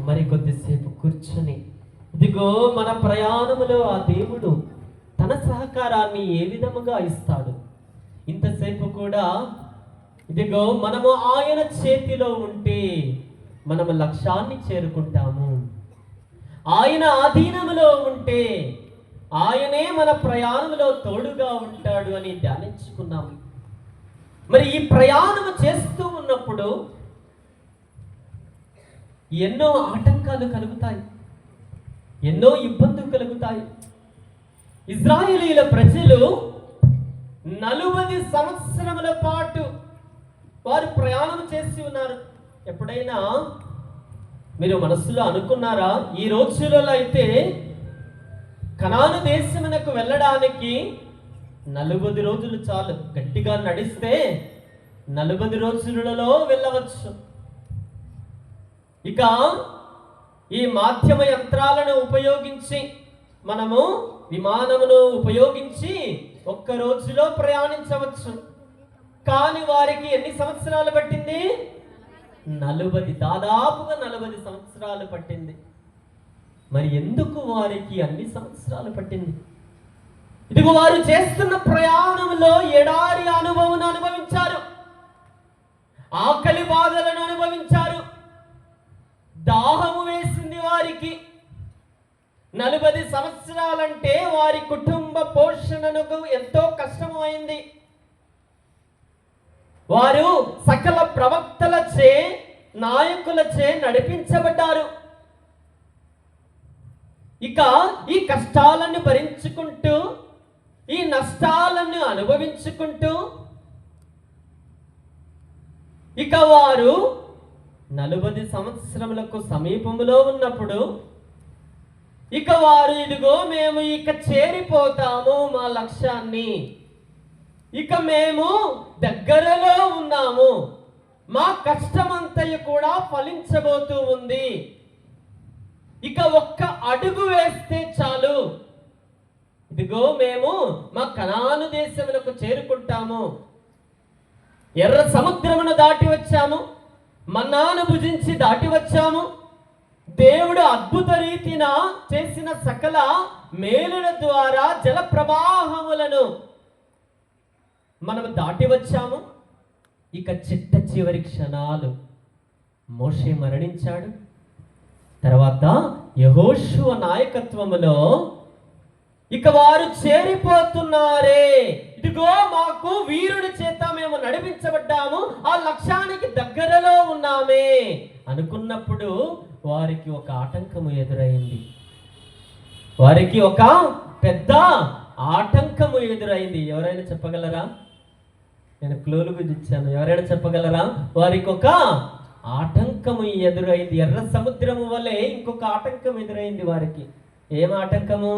మరి కొద్దిసేపు కూర్చొని ఇదిగో మన ప్రయాణములో ఆ దేవుడు తన సహకారాన్ని ఏ విధముగా ఇస్తాడు. ఇంతసేపు కూడా ఇదిగో మనము ఆయన చేతిలో ఉంటే మనము లక్ష్యాన్ని చేరుకుంటాము. ఆయన ఆధీనములో ఉంటే ఆయనే మన ప్రయాణంలో తోడుగా ఉంటాడు అని ధ్యానించుకున్నాము. మరి ఈ ప్రయాణం చేస్తూ ఉన్నప్పుడు ఎన్నో ఆటంకాలు కలుగుతాయి, ఎన్నో ఇబ్బందులు కలుగుతాయి. ఇజ్రాయేలీల ప్రజలు 40 సంవత్సరముల పాటు వారు ప్రయాణం చేసి ఉన్నారు. ఎప్పుడైనా మీరు మనసులో అనుకున్నారా, ఈ రోజులలో అయితే కనాను దేశమునకు వెళ్ళడానికి 40 రోజులు చాలు, గట్టిగా నడిస్తే 40 రోజులలో వెళ్ళవచ్చు. ఇక ఈ మాధ్యమ యంత్రాలను ఉపయోగించి మనము విమానమును ఉపయోగించి ఒక్క రోజులో ప్రయాణించవచ్చు. కానీ వారికి ఎన్ని సంవత్సరాలు పట్టింది? 40, దాదాపుగా 40 సంవత్సరాలు పట్టింది. మరి ఎందుకు వారికి అన్ని సంవత్సరాలు పట్టింది? ఇదిగో వారు చేస్తున్న ప్రయాణంలో ఎడారి అనుభవం అనుభవించారు, ఆకలి బాధలను అనుభవించారు, దాహము వేసింది వారికి. 40 సంవత్సరాలంటే వారి కుటుంబ పోషణకు ఎంతో కష్టము అయింది. వారు సకల ప్రవక్తలచే నాయకులచే నడిపించబడ్డారు. ఇక ఈ కష్టాలను భరించుకుంటూ ఈ నష్టాలను అనుభవించుకుంటూ ఇక వారు 40 సంవత్సరములకు సమీపంలో ఉన్నప్పుడు ఇక వారు ఇదిగో మేము ఇక చేరిపోతాము మా లక్ష్యాన్ని, ఇక మేము దగ్గరలో ఉన్నాము, మా కష్టమంతయు కూడా ఫలించబోతూ ఉంది, ఇక ఒక్క అడుగు వేస్తే చాలు, ఇదిగో మేము మా కనాను దేశములకు చేరుకుంటాము, ఎర్ర సముద్రమును దాటి వచ్చాము, మన్నాను భుజించి దాటి వచ్చాము, దేవుడు అద్భుత రీతిన చేసిన సకల మేలుల ద్వారా జల ప్రవాహములను మనము దాటి వచ్చాము, ఇక చిట్ట చివరి క్షణాలు మోషే మరణించాడు. తర్వాత యెహోషువ నాయకత్వములో ఇక వారు చేరిపోతున్నారే, ఇదిగో మాకు వీరుడి చేత మేము నడిపించబడ్డాము, ఆ లక్ష్యానికి దగ్గరలో ఉన్నామే అనుకున్నప్పుడు వారికి ఒక ఆటంకము ఎదురైంది. వారికి ఒక పెద్ద ఆటంకము ఎదురైంది. ఎవరైనా చెప్పగలరా? నేను క్లూలు ఇచ్చాను, ఎవరైనా చెప్పగలరా? వారికి ఒక ఆటంకము ఎదురైంది. ఎర్ర సముద్రము వలె ఇంకొక ఆటంకం ఎదురైంది వారికి. ఏం ఆటంకము?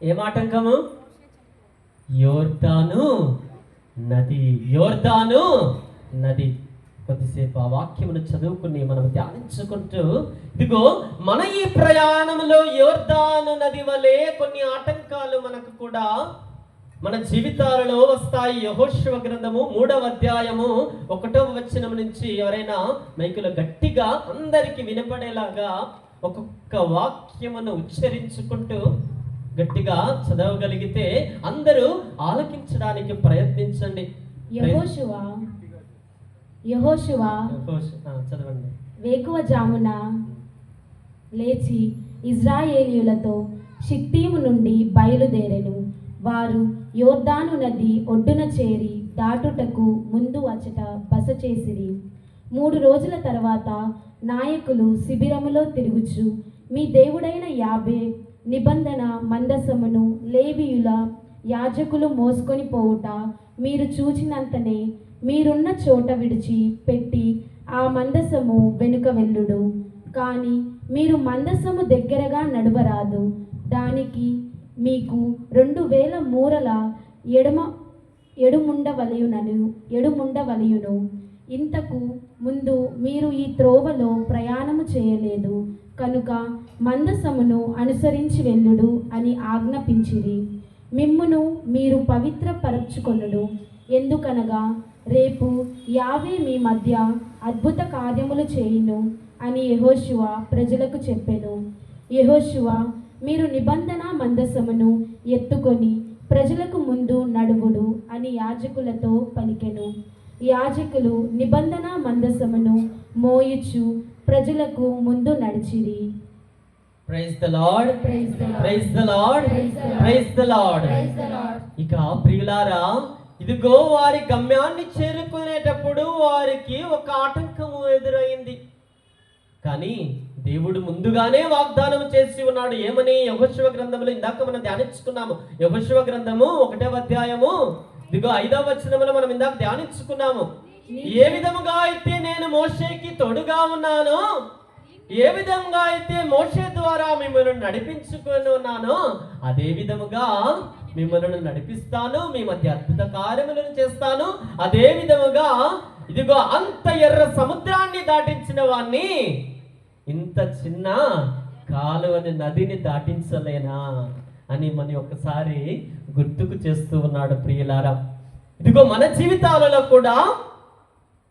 ఏం ఆటంకము? యోర్దాను నది. యోర్దాను నది. కొద్దిసేపు ఆ వాక్యమును చదువుకుని మనం ధ్యానించుకుంటూ ఇదిగో మన ఈ ప్రయాణంలో యోర్దాను నది వలె కొన్ని ఆటంకాలు మనకు కూడా మన జీవితాలలో వస్తాయి. యెహోషువ గ్రంథము 3వ అధ్యాయము 1వ వచనం నుంచి ఎవరైనా మైకులో గట్టిగా అందరికి వినపడేలాగా ఒక్కొక్క వాక్యమును ఉచ్చరించుకుంటూ గట్టిగా చదవగలిగితే అందరూ ఆలకించడానికి ప్రయత్నించండి. యెహోషువ చదవండి. వేకువ జామున లేచి ఇజ్రాయేలీయులతో షిత్తీము నుండి బయలుదేరెను. వారు యోర్దాను నది ఒడ్డున చేరి దాటుటకు ముందు అచట బస చేసిరి. 3 రోజుల తర్వాత నాయకులు శిబిరములో తిరుగుచు మీ దేవుడైన యాబే నిబంధన మందసమును లేవీయుల యాజకులు మోసుకొని పోవుట మీరు చూచినంతనే మీరున్న చోట విడిచి పెట్టి ఆ మందసము వెనుక వెళ్ళుడు. కానీ మీరు మందసము దగ్గరగా నడవరాదు. దానికి మీకు 2000 మూరల ఎడుముండవలయును. ఇంతకు ముందు మీరు ఈ త్రోవలో ప్రయాణము చేయలేదు కనుక మందసమును అనుసరించి వెళ్ళుడు అని ఆజ్ఞాపించిరి. మిమ్మును మీరు పవిత్రపరచుకొనుడు. ఎందుకనగా రేపు యావే మీ మధ్య అద్భుత కార్యములు చేయును అని యెహోషువ ప్రజలకు చెప్పెను. యెహోషువ, మీరు నిబంధన మందసమును ఎత్తుకొని ప్రజలకు ముందు నడువుడు అని యాజకులతో పలికెను. యాజకులు నిబంధన మందసమును మోయుచు ప్రజలకు ముందు నడిచిరి. Praise the lord, praise the lord, praise the lord, praise the lord, praise the lord. Praise the lord. ఇక ప్రియులారా, ఇదిగో వారి గమ్యాన్ని చేరుకునేటప్పుడు వారికి ఒక ఆటంకము ఎదురైంది. కానీ దేవుడు ముందుగానే వాగ్దానం చేసి ఉన్నాడు. ఏమని? యెహోషువ గ్రంథంలో ఇందాక మనం ధ్యానించుకున్నాము. యెహోషువ గ్రంథము 1వ అధ్యాయము ఇదిగో 5వ వచనములో మనం ఇందాక ధ్యానించుకున్నాము. ఏ విధముగా అయితే నేను మోషేకి తోడుగా ఉన్నానో, ఏ విధంగా అయితే మోషే ద్వారా మిమ్మల్ని నడిపించుకొని ఉన్నానో, అదే విధముగా మిమ్మల్ని నడిపిస్తాను, మీ మధ్య అద్భుత కార్యములను చేస్తాను. అదే విధముగా ఇదిగో అంత ఎర్ర సముద్రాన్ని దాటించిన వాణ్ణి ఇంత చిన్న కాలువని నదిని దాటించలేనా అని మన ఒకసారి గుర్తుకు చేస్తూ ఉన్నాడు. ప్రియులారా, ఇదిగో మన జీవితాలలో కూడా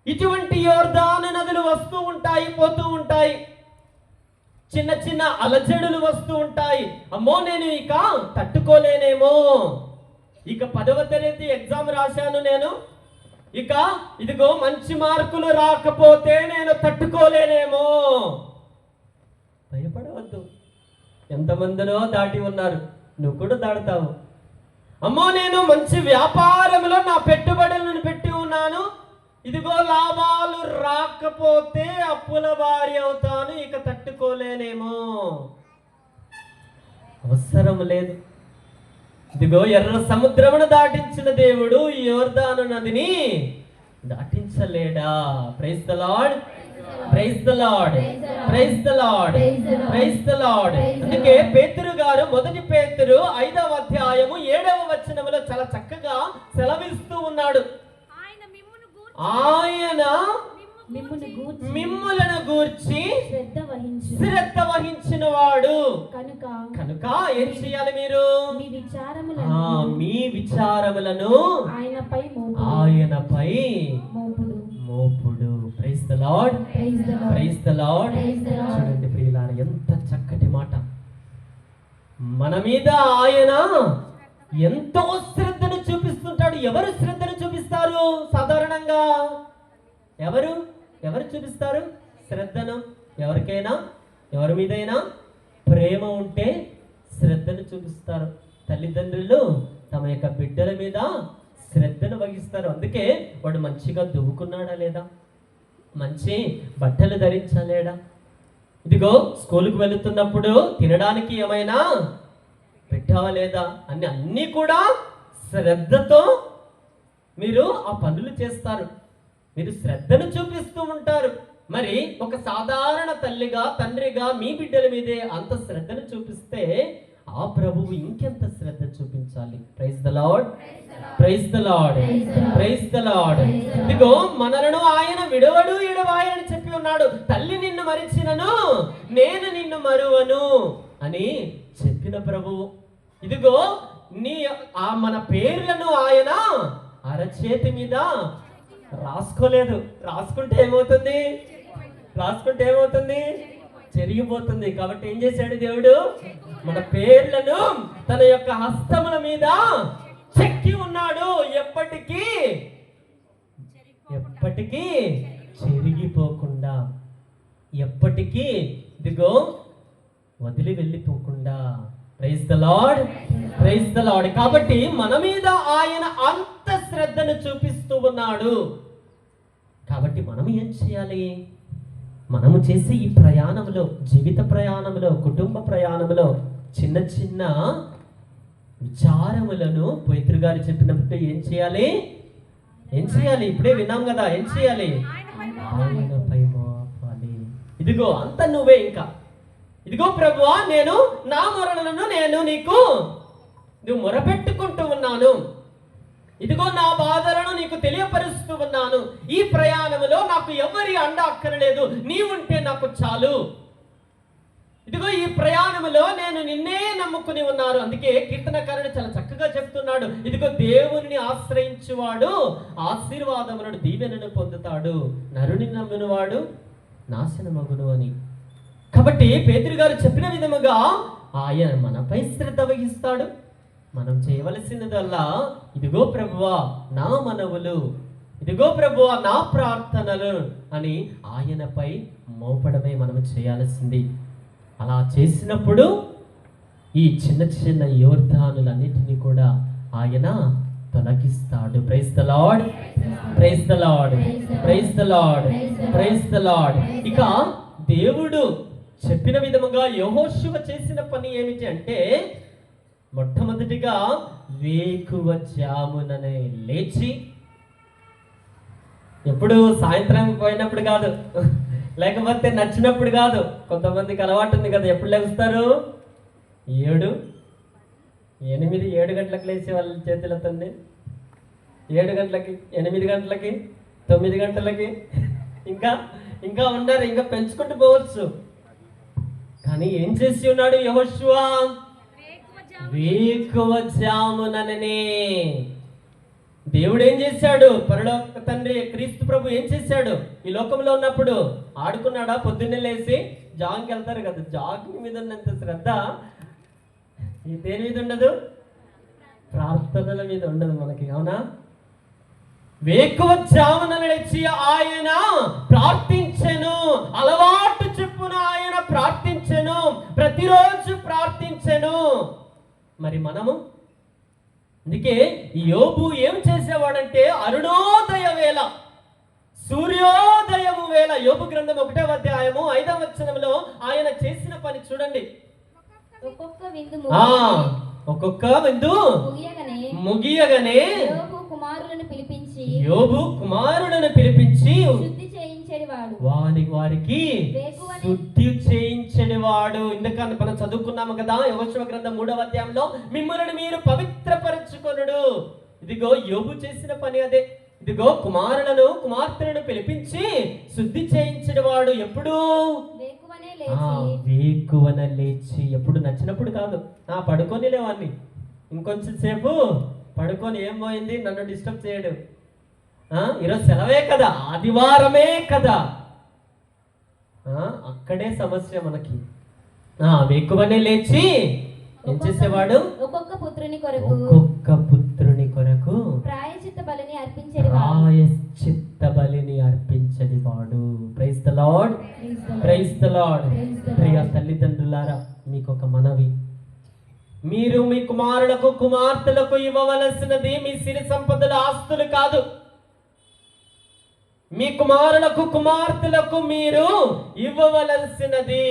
ఇటువంటి యోర్దాను నదులు వస్తూ ఉంటాయి, పోతూ ఉంటాయి. చిన్న చిన్న అలజడులు వస్తూ ఉంటాయి. అమ్మో, నేను ఇక తట్టుకోలేనేమో, ఇక 10వ తరగతి ఎగ్జామ్ రాశాను నేను, ఇక ఇదిగో మంచి మార్కులు రాకపోతే నేను తట్టుకోలేనేమో. భయపడవద్దు. ఎంతమందినో దాటి ఉన్నారు, నువ్వు కూడా దాడతావు. అమ్మో, నేను మంచి వ్యాపారంలో నా పెట్టుబడులను పెట్టి ఉన్నాను, ఇదిగో లాభాలు రాకపోతే అప్పుల భారీ అవుతాను, ఇక తట్టుకోలేనేమో. అవసరం లేదు. ఇదిగో ఎర్ర సముద్రమును దాటించిన దేవుడు ఈ యోర్దాను నదిని దాటించలేడా? Praise the lord, praise the lord, praise the lord, praise the lord. అందుకే పేతురు గారు 1 పేతురు 5వ అధ్యాయము 7వ వచనములో చాలా చక్కగా సెలవిస్తూ ఉన్నాడు. ఆయన మిమ్ములను గూర్చి శ్రద్ధ వహించిన వాడు కనుక ఏం చేయాలి? మీరు మీ విచారములను ఆయనపై మోపుడు. Praise the lord, praise the lord. చూడండి ప్రియులారా, ఎంత చక్కటి మాట. మన మీద ఆయన ఎంతో శ్రద్ధను చూపిస్తుంటాడు. ఎవరు శ్రద్ధను చూపిస్తారు? సాధారణంగా ఎవరు చూపిస్తారు శ్రద్ధను? ఎవరికైనా, ఎవరి మీదైనా ప్రేమ ఉంటే శ్రద్ధను చూపిస్తారు. తల్లిదండ్రులు తమ యొక్క బిడ్డల మీద శ్రద్ధను వహిస్తారు. అందుకే వాడు మంచిగా దువ్వుకున్నాడా లేదా, మంచి బట్టలు ధరించలేడా, ఇదిగో స్కూల్కి వెళుతున్నప్పుడు తినడానికి ఏమైనా పెట్టావా లేదా అని అన్నీ కూడా శ్రద్ధతో మీరు ఆ పనులు చేస్తారు. మీరు శ్రద్ధను చూపిస్తూ ఉంటారు. మరి ఒక సాధారణ తల్లిగా, తండ్రిగా మీ బిడ్డల మీదే అంత శ్రద్ధను చూపిస్తే ఆ ప్రభువు ఇంకెంత శ్రద్ధ చూపించాలి. Praise the lord, praise the lord, praise the lord. ఇదిగో మనలను ఆయన విడవడు ఎడబాయని చెప్పి ఉన్నాడు. తల్లి నిన్ను మరిచినను నేను నిన్ను మరువను అని చెప్పిన ప్రభువు. ఇదిగో మన పేర్లను ఆయన అరచేతి మీద రాసుకోలేదు. రాసుకుంటే ఏమవుతుంది? చెరిగిపోతుంది. కాబట్టి ఏం చేశాడు దేవుడు? మన పేర్లను తన యొక్క హస్తముల మీద చెక్కి ఉన్నాడు. ఎప్పటికీ చెరిగిపోకుండా, ఎప్పటికీ ఇదిగో వదిలి వెళ్ళిపోకుండా. Praise the lord, praise the lord. కాబట్టి మన మీద ఆయన అంత శ్రద్ధను చూపిస్తూ ఉన్నాడు. కాబట్టి మనం ఏం చేయాలి? మనము చేసే ఈ ప్రయాణంలో, జీవిత ప్రయాణంలో, కుటుంబ ప్రయాణంలో చిన్న చిన్న విచారములను పేతురు గారు చెప్పినప్పుడు ఏం చేయాలి? ఇప్పుడే విన్నాం కదా, ఏం చేయాలి? ఆయనపై మోపాలి. ఇదిగో అంత నువ్వే. ఇంకా ఇదిగో ప్రభువా, నేను నా మొరలను నువ్వు మొరపెట్టుకుంటూ ఉన్నాను. ఇదిగో నా బాధలను నీకు తెలియపరుస్తూ ఉన్నాను. ఈ ప్రయాణంలో నాకు ఎవరి అండ అక్కర్లేదు, నీవుంటే నాకు చాలు. ఇదిగో ఈ ప్రయాణంలో నేను నిన్నే నమ్ముకుని ఉన్నాను. అందుకే కీర్తనకారుడు చాలా చక్కగా చెప్తున్నాడు. ఇదిగో దేవుని ఆశ్రయించువాడు ఆశీర్వాదములను, దీవెనను పొందుతాడు. నరుని నమ్మినవాడు నాశనమగును అని. కాబట్టి పేతురు గారు చెప్పిన విధముగా ఆయన మనపై శ్రద్ధ వహిస్తాడు. మనం చేయవలసినదల్లా, ఇదిగో ప్రభువా నా మనవులు, ఇదిగో ప్రభువా నా ప్రార్థనలు అని ఆయనపై మోపడమే మనం చేయాల్సింది. అలా చేసినప్పుడు ఈ చిన్న చిన్న యోర్ధానులన్నిటినీ కూడా ఆయన తొలగిస్తాడు. Praise the lord, praise the lord, praise the lord, praise the lord. ఇక దేవుడు చెప్పిన విధముగా యెహోషువ చేసిన పని ఏమిటి అంటే, మొట్టమొదటిగా వేకువ జాముననే లేచి, ఎప్పుడు సాయంత్రం పోయినప్పుడు కాదు, లేకపోతే నచ్చినప్పుడు కాదు. కొంతమందికి అలవాటు ఉంది కదా, ఎప్పుడు లేస్తారు? 7 గంటలకు లేచి వాళ్ళ చేతులతోండి, 7 గంటలకి, 8 గంటలకి, 9 గంటలకి, ఇంకా ఉన్నారు, ఇంకా పెంచుకుంటూ పోవచ్చు. కానీ ఏం చేసి ఉన్నాడు యెహోషువ? వేకువ జాముననే. దేవుడు ఏం చేశాడు? పరలోక తండ్రి క్రీస్తు ప్రభు ఏం చేశాడు? ఈ లోకంలో ఉన్నప్పుడు ఆడుకున్నాడా? పొద్దున్నే లేచి జాగ్కి వెళ్తారు కదా, జాగింగ్ మీద ఉన్నంత శ్రద్ధ ఈ దేని మీద ఉండదు, ప్రార్థనల మీద ఉండదు మనకి, అవునా? వేకువ జామున లేచి ఆయన ప్రార్థించెను. అలవాటు చెప్పున ఆయన ప్రార్థించెను, ప్రతిరోజు ప్రార్థించెను. మరి మనము, అందుకే యోబు ఏం చేసేవాడంటే, అరుణోదయ వేళ, సూర్యోదయము వేళ, యోబు గ్రంథం 1వ అధ్యాయము 5వ వచనంలో ఆయన చేసిన పని చూడండి. ఒక్కొక్క విందు ముగియగానే యోబు కుమారులను పిలిపించి వారికి శుద్ధి చేయించేవాడు. ఎందుకని మనం చదువుకున్నాము కదా యెహోషువ గ్రంథం 3వ అధ్యాయంలో, మిమ్మల్ని మీరు పవిత్రపరచుకొనుడు. ఇదిగో యోబు చేసిన పని అదే. ఇదిగో కుమార్తెలను పిలిపించి శుద్ధి చేయించేవాడు. ఎప్పుడు? వేకువన లేచి. ఎప్పుడు? నచ్చినప్పుడు కాదు. పడుకొని లేవాన్ని, ఇంకొంచెం సేపు పడుకొని, ఏం పోయింది, నన్ను డిస్టర్బ్ చేయడు, ఈరోజు సెలవే కదా, ఆదివారమే కదా, అక్కడే సమస్య మనకి. వేకువనే లేచి ఏం చేసేవాడు? ఒక్కొక్క పుత్రుని కొరకు ప్రాయశ్చిత్త బలిని అర్పించేవాడు. Praise the lord, praise the lord. ప్రియ తల్లిదండ్రులారా, మీకు ఒక మనవి, మీరు మీ కుమారులకు కుమార్తెలకు ఇవ్వవలసినది మీ సిరి సంపదల ఆస్తులు కాదు. మీ కుమారులకు కుమార్తెలకు మీరు ఇవ్వవలసినది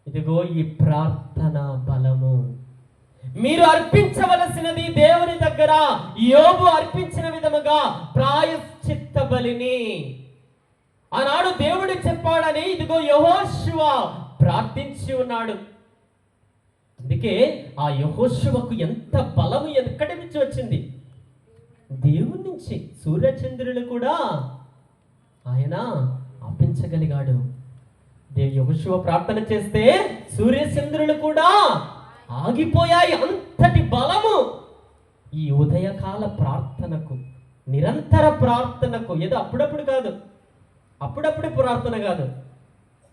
ఇదిగో ఈ ప్రార్థన బలము. మీరు అర్పించవలసినది దేవుని దగ్గర యోబు అర్పించిన విధముగా ప్రాయశ్చిత్త బలిని. ఆనాడు దేవుడు చెప్పాడని ఇదిగో యెహోషువ ప్రార్థించి ఉన్నాడు. అందుకే ఆ యెహోషువకు ఎంత బలము ఎక్కడి నుంచి వచ్చింది? దేవుని నుంచి. సూర్యచంద్రులు కూడా ఆయన అర్పించగలిగాడు. యెహోషువ ప్రార్థన చేస్తే సూర్యచంద్రులు కూడా ఆగిపోయాయి. అంతటి బలము ఈ ఉదయకాల ప్రార్థనకు, నిరంతర ప్రార్థనకు. ఏదో అప్పుడప్పుడు కాదు, అప్పుడప్పుడు ప్రార్థన కాదు,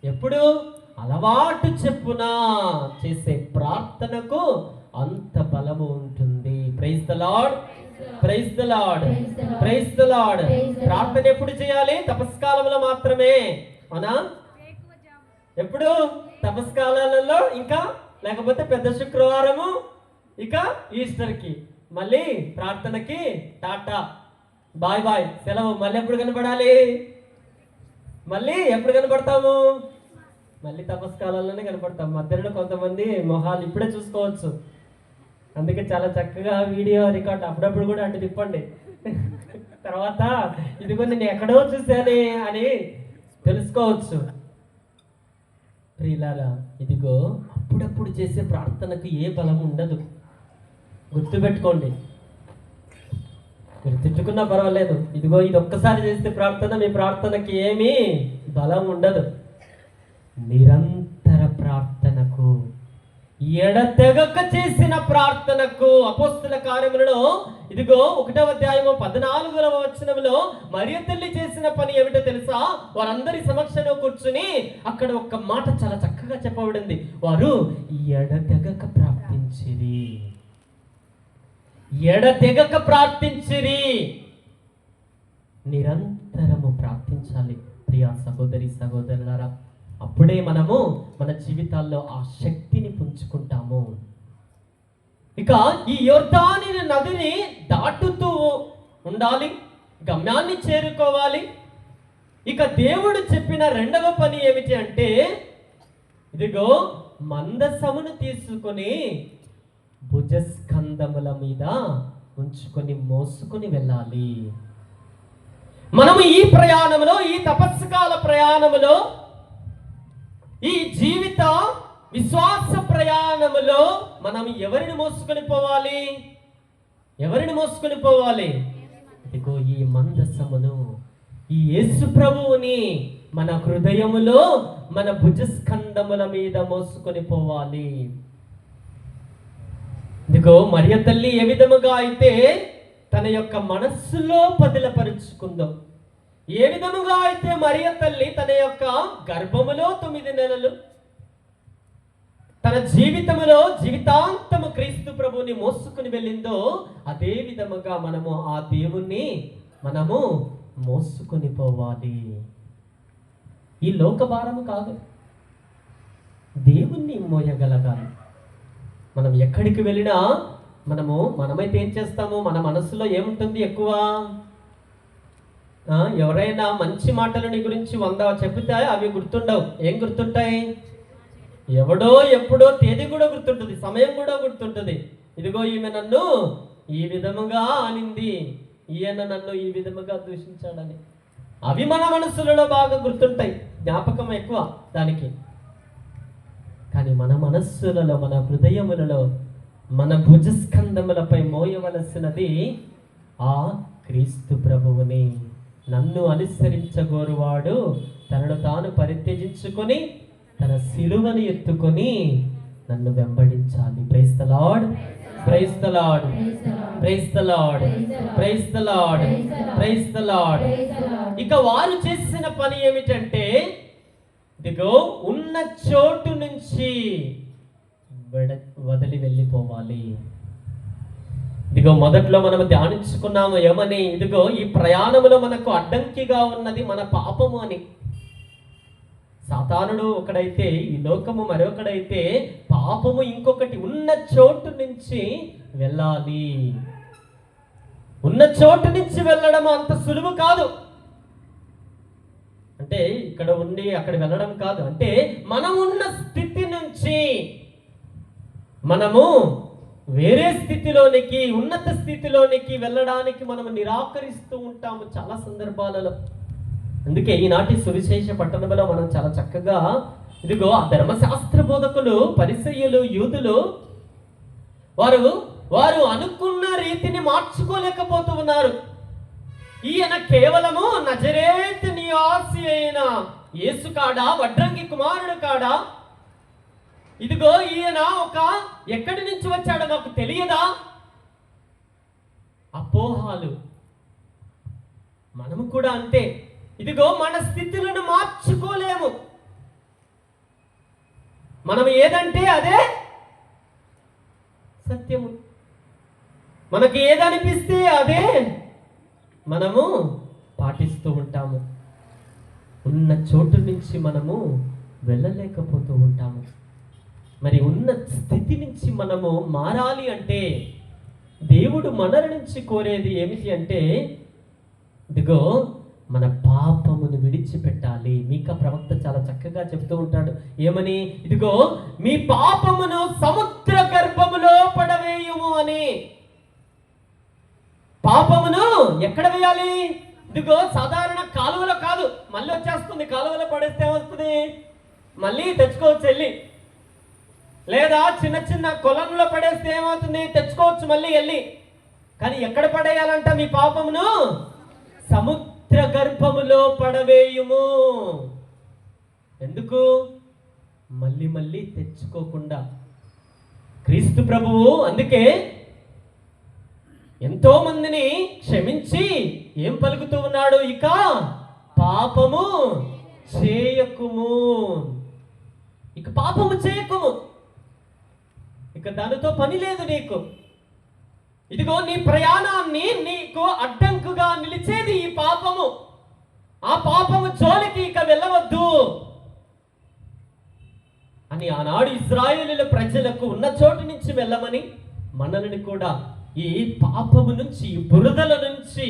ఎప్పుడు అలవాటు చెప్పున చేసే ప్రార్థనకు అంత బలము ఉంటుంది. Praise the lord, praise the lord, praise the Lord. ప్రార్థన ఎప్పుడు చేయాలి? తపస్కాలంలో మాత్రమే, అవునా? ఎప్పుడు? తపస్కాలాలలో, ఇంకా లేకపోతే పెద్ద శుక్రవారము, ఇక ఈస్టర్కి, మళ్ళీ ప్రార్థనకి టాటా బాయ్ బాయ్ సెలవు. మళ్ళీ ఎప్పుడు కనపడాలి? మళ్ళీ ఎప్పుడు కనపడతాము? మళ్ళీ తపస్కాలంలోనే కనపడతాం. మధ్యలో కొంతమంది మొహాలు ఇప్పుడే చూసుకోవచ్చు. అందుకే చాలా చక్కగా వీడియో రికార్డ్ అప్పుడప్పుడు కూడా అటు తిప్పండి. తర్వాత ఇదిగో నేను ఎక్కడో చూశానే అని తెలుసుకోవచ్చు. ప్రియులారా, ఇదిగో అప్పుడప్పుడు చేసే ప్రార్థనకు ఏ బలం ఉండదు. గుర్తుపెట్టుకోండి. మీరు తిట్టుకున్నా పర్వాలేదు, ఇదిగో ఇది ఒక్కసారి చేస్తే ప్రార్థన, మీ ప్రార్థనకి ఏమీ బలం ఉండదు. నిరంతర ప్రార్థనకు, ఈ ఎడతెగక చేసిన ప్రార్థనకు అపోస్తుల కార్యములలో ఇదిగో 1వ అధ్యాయము 14వ వచనంలో మరియ తల్లి చేసిన పని ఏమిటో తెలుసా? వారందరి సమక్షంలో కూర్చుని అక్కడ ఒక మాట చాలా చక్కగా చెప్పబడింది. వారు ఎడతెగక ప్రార్థించిరి. ఎడతెగక ప్రార్థించిరి. నిరంతరము ప్రార్థించాలి ప్రియా సహోదరి సహోదరులారా. అప్పుడే మనము మన జీవితాల్లో ఆ శక్తిని పుంజుకుంటాము. ఇక ఈ యొర్దాను నదిని దాటుతూ ఉండాలి, గమ్యాన్ని చేరుకోవాలి. ఇక దేవుడు చెప్పిన రెండవ పని ఏమిటి అంటే, ఇదిగో మందసమును తీసుకొని భుజస్కంధముల మీద ఉంచుకొని మోసుకొని వెళ్ళాలి. మనము ఈ ప్రయాణంలో, ఈ తపస్సుకాల ప్రయాణంలో, ఈ జీవిత విశ్వాస ప్రయాణములో మనం ఎవరిని మోసుకొని పోవాలి? ఎవరిని మోసుకొని పోవాలి? ఇదిగో ఈ మందసమును, ఈ యేసు ప్రభువుని మన హృదయములో, మన భుజస్కంధముల మీద మోసుకొని పోవాలి. ఇదిగో మరియ తల్లి ఏ విధముగా అయితే తన యొక్క మనస్సులో పదిలపరుచుకుందో, ఏ విధముగా అయితే మరియ తల్లి తన యొక్క గర్భములో 9 నెలలు తన జీవితాంతము క్రీస్తు ప్రభువుని మోసుకుని వెళ్ళిందో, అదే విధముగా మనము ఆ దేవుణ్ణి మనము మోసుకొని పోవాలి. ఈ లోక భారము కాదు, దేవుణ్ణి మోయగలగాలి. మనం ఎక్కడికి వెళ్ళినా మనమైతే ఏం చేస్తాము? మన మనసులో ఏముంటుంది ఎక్కువ? ఎవరైనా మంచి మాటలు నీ గురించి 100 చెబితే అవి గుర్తుండవు. ఏం గుర్తుంటాయి? ఎవడో ఎప్పుడో తేదీ కూడా గుర్తుంటుంది, సమయం కూడా గుర్తుంటుంది. ఇదిగో ఈమె నన్ను ఈ విధముగా అనింది, ఈయన నన్ను ఈ విధముగా దూషించాడని. అవి మన మనసులలో బాగా గుర్తుంటాయి, జ్ఞాపకం ఎక్కువ దానికి. కానీ మన మనస్సులలో, మన హృదయములలో, మన భుజస్కంధములపై మోయవలసినది ఆ క్రీస్తు ప్రభువుని. నన్ను అనుసరించగోరువాడు తనను తాను పరిత్యజించుకొని తన సిలువను ఎత్తుకొని నన్ను వెంబడించాలి. Praise the lord, praise the lord, praise the lord, praise the lord, praise the lord. ఇక వారు చేసిన పని ఏమిటంటే, ఇదిగో ఉన్న చోటు నుంచి వదిలి వెళ్ళిపోవాలి. ఇదిగో మొదట్లో మనం ధ్యానించుకున్నాము ఏమని? ఇదిగో ఈ ప్రయాణంలో మనకు అడ్డంకిగా ఉన్నది మన పాపము అని. సాతానుడు ఒకడైతే, ఈ లోకము మరొకడైతే, పాపము ఇంకొకటి. ఉన్న చోటు నుంచి వెళ్ళాలి. ఉన్న చోటు నుంచి వెళ్ళడం అంత సులువు కాదు. అంటే ఇక్కడ ఉండి అక్కడ వెళ్ళడం కాదు. అంటే మనం ఉన్న స్థితి నుంచి మనము వేరే స్థితిలోనికి, ఉన్నత స్థితిలోనికి వెళ్ళడానికి మనం నిరాకరిస్తూ ఉంటాము చాలా సందర్భాలలో. అందుకే ఈనాటి సువిశేష పట్టణంలో మనం చాలా చక్కగా, ఇదిగో ఆ ధర్మశాస్త్ర బోధకులు, పరిసయ్యులు, యూదులు వారు అనుకున్న రీతిని మార్చుకోలేకపోతూ ఉన్నారు. ఈయన కేవలము నజరేతు నివాసి అయిన యేసు కాడా? వడ్రంగి కుమారుడు కాడా? ఇదిగో ఈయన ఎక్కడి నుంచి వచ్చాడో మాకు తెలియదా? అపోహాలు. మనము కూడా అంతే. ఇదిగో మన స్థితులను మార్చుకోలేము. మనం ఏదంటే అదే సత్యము. మనకి ఏదనిపిస్తే అదే మనము పాటిస్తూ ఉంటాము. ఉన్న చోటు నుంచి మనము వెళ్ళలేకపోతూ ఉంటాము. మరి ఉన్న స్థితి నుంచి మనము మారాలి అంటే దేవుడు మనల నుంచి కోరేది ఏమిటి అంటే, ఇదిగో మన పాపమును విడిచిపెట్టాలి. మీకా ప్రవక్త చాలా చక్కగా చెప్తూ ఉంటాడు. ఏమని? ఇదిగో మీ పాపమును సముద్ర గర్భములో పడవేయుము అని. పాపమును ఎక్కడ వేయాలి? ఇదిగో సాధారణ కాలువలో కాదు, మళ్ళీ వచ్చేస్తుంది. కాలువలో పడేస్తే ఏమొస్తుంది? మళ్ళీ తెచ్చుకోవచ్చు వెళ్ళి. లేదా చిన్న చిన్న కొలంలో పడేస్తే ఏమవుతుంది? తెచ్చుకోవచ్చు మళ్ళీ వెళ్ళి. కానీ ఎక్కడ పడేయాలంట మీ పాపమును? సముద్ర గర్భములో పడవేయుము. ఎందుకు? మళ్ళీ మళ్ళీ తెచ్చుకోకుండా. క్రీస్తు ప్రభువు అందుకే ఎంతో మందిని క్షమించి ఏం పలుకుతూ ఉన్నాడు, ఇక పాపము చేయకుము, ఇక పాపము చేయకుము, ఇక దానితో పని లేదు నీకు. ఇదిగో నీ ప్రయాణాన్ని నీకు అడ్డంకుగా నిలిచేది ఈ పాపము. ఆ పాపము జోలికి ఇక వెళ్ళవద్దు అని ఆనాడు ఇశ్రాయేలీయుల ప్రజలకు ఉన్న చోటు నుంచి వెళ్ళమని మనల్ని కూడా ఈ పాపము నుంచి, ఈ బురదల నుంచి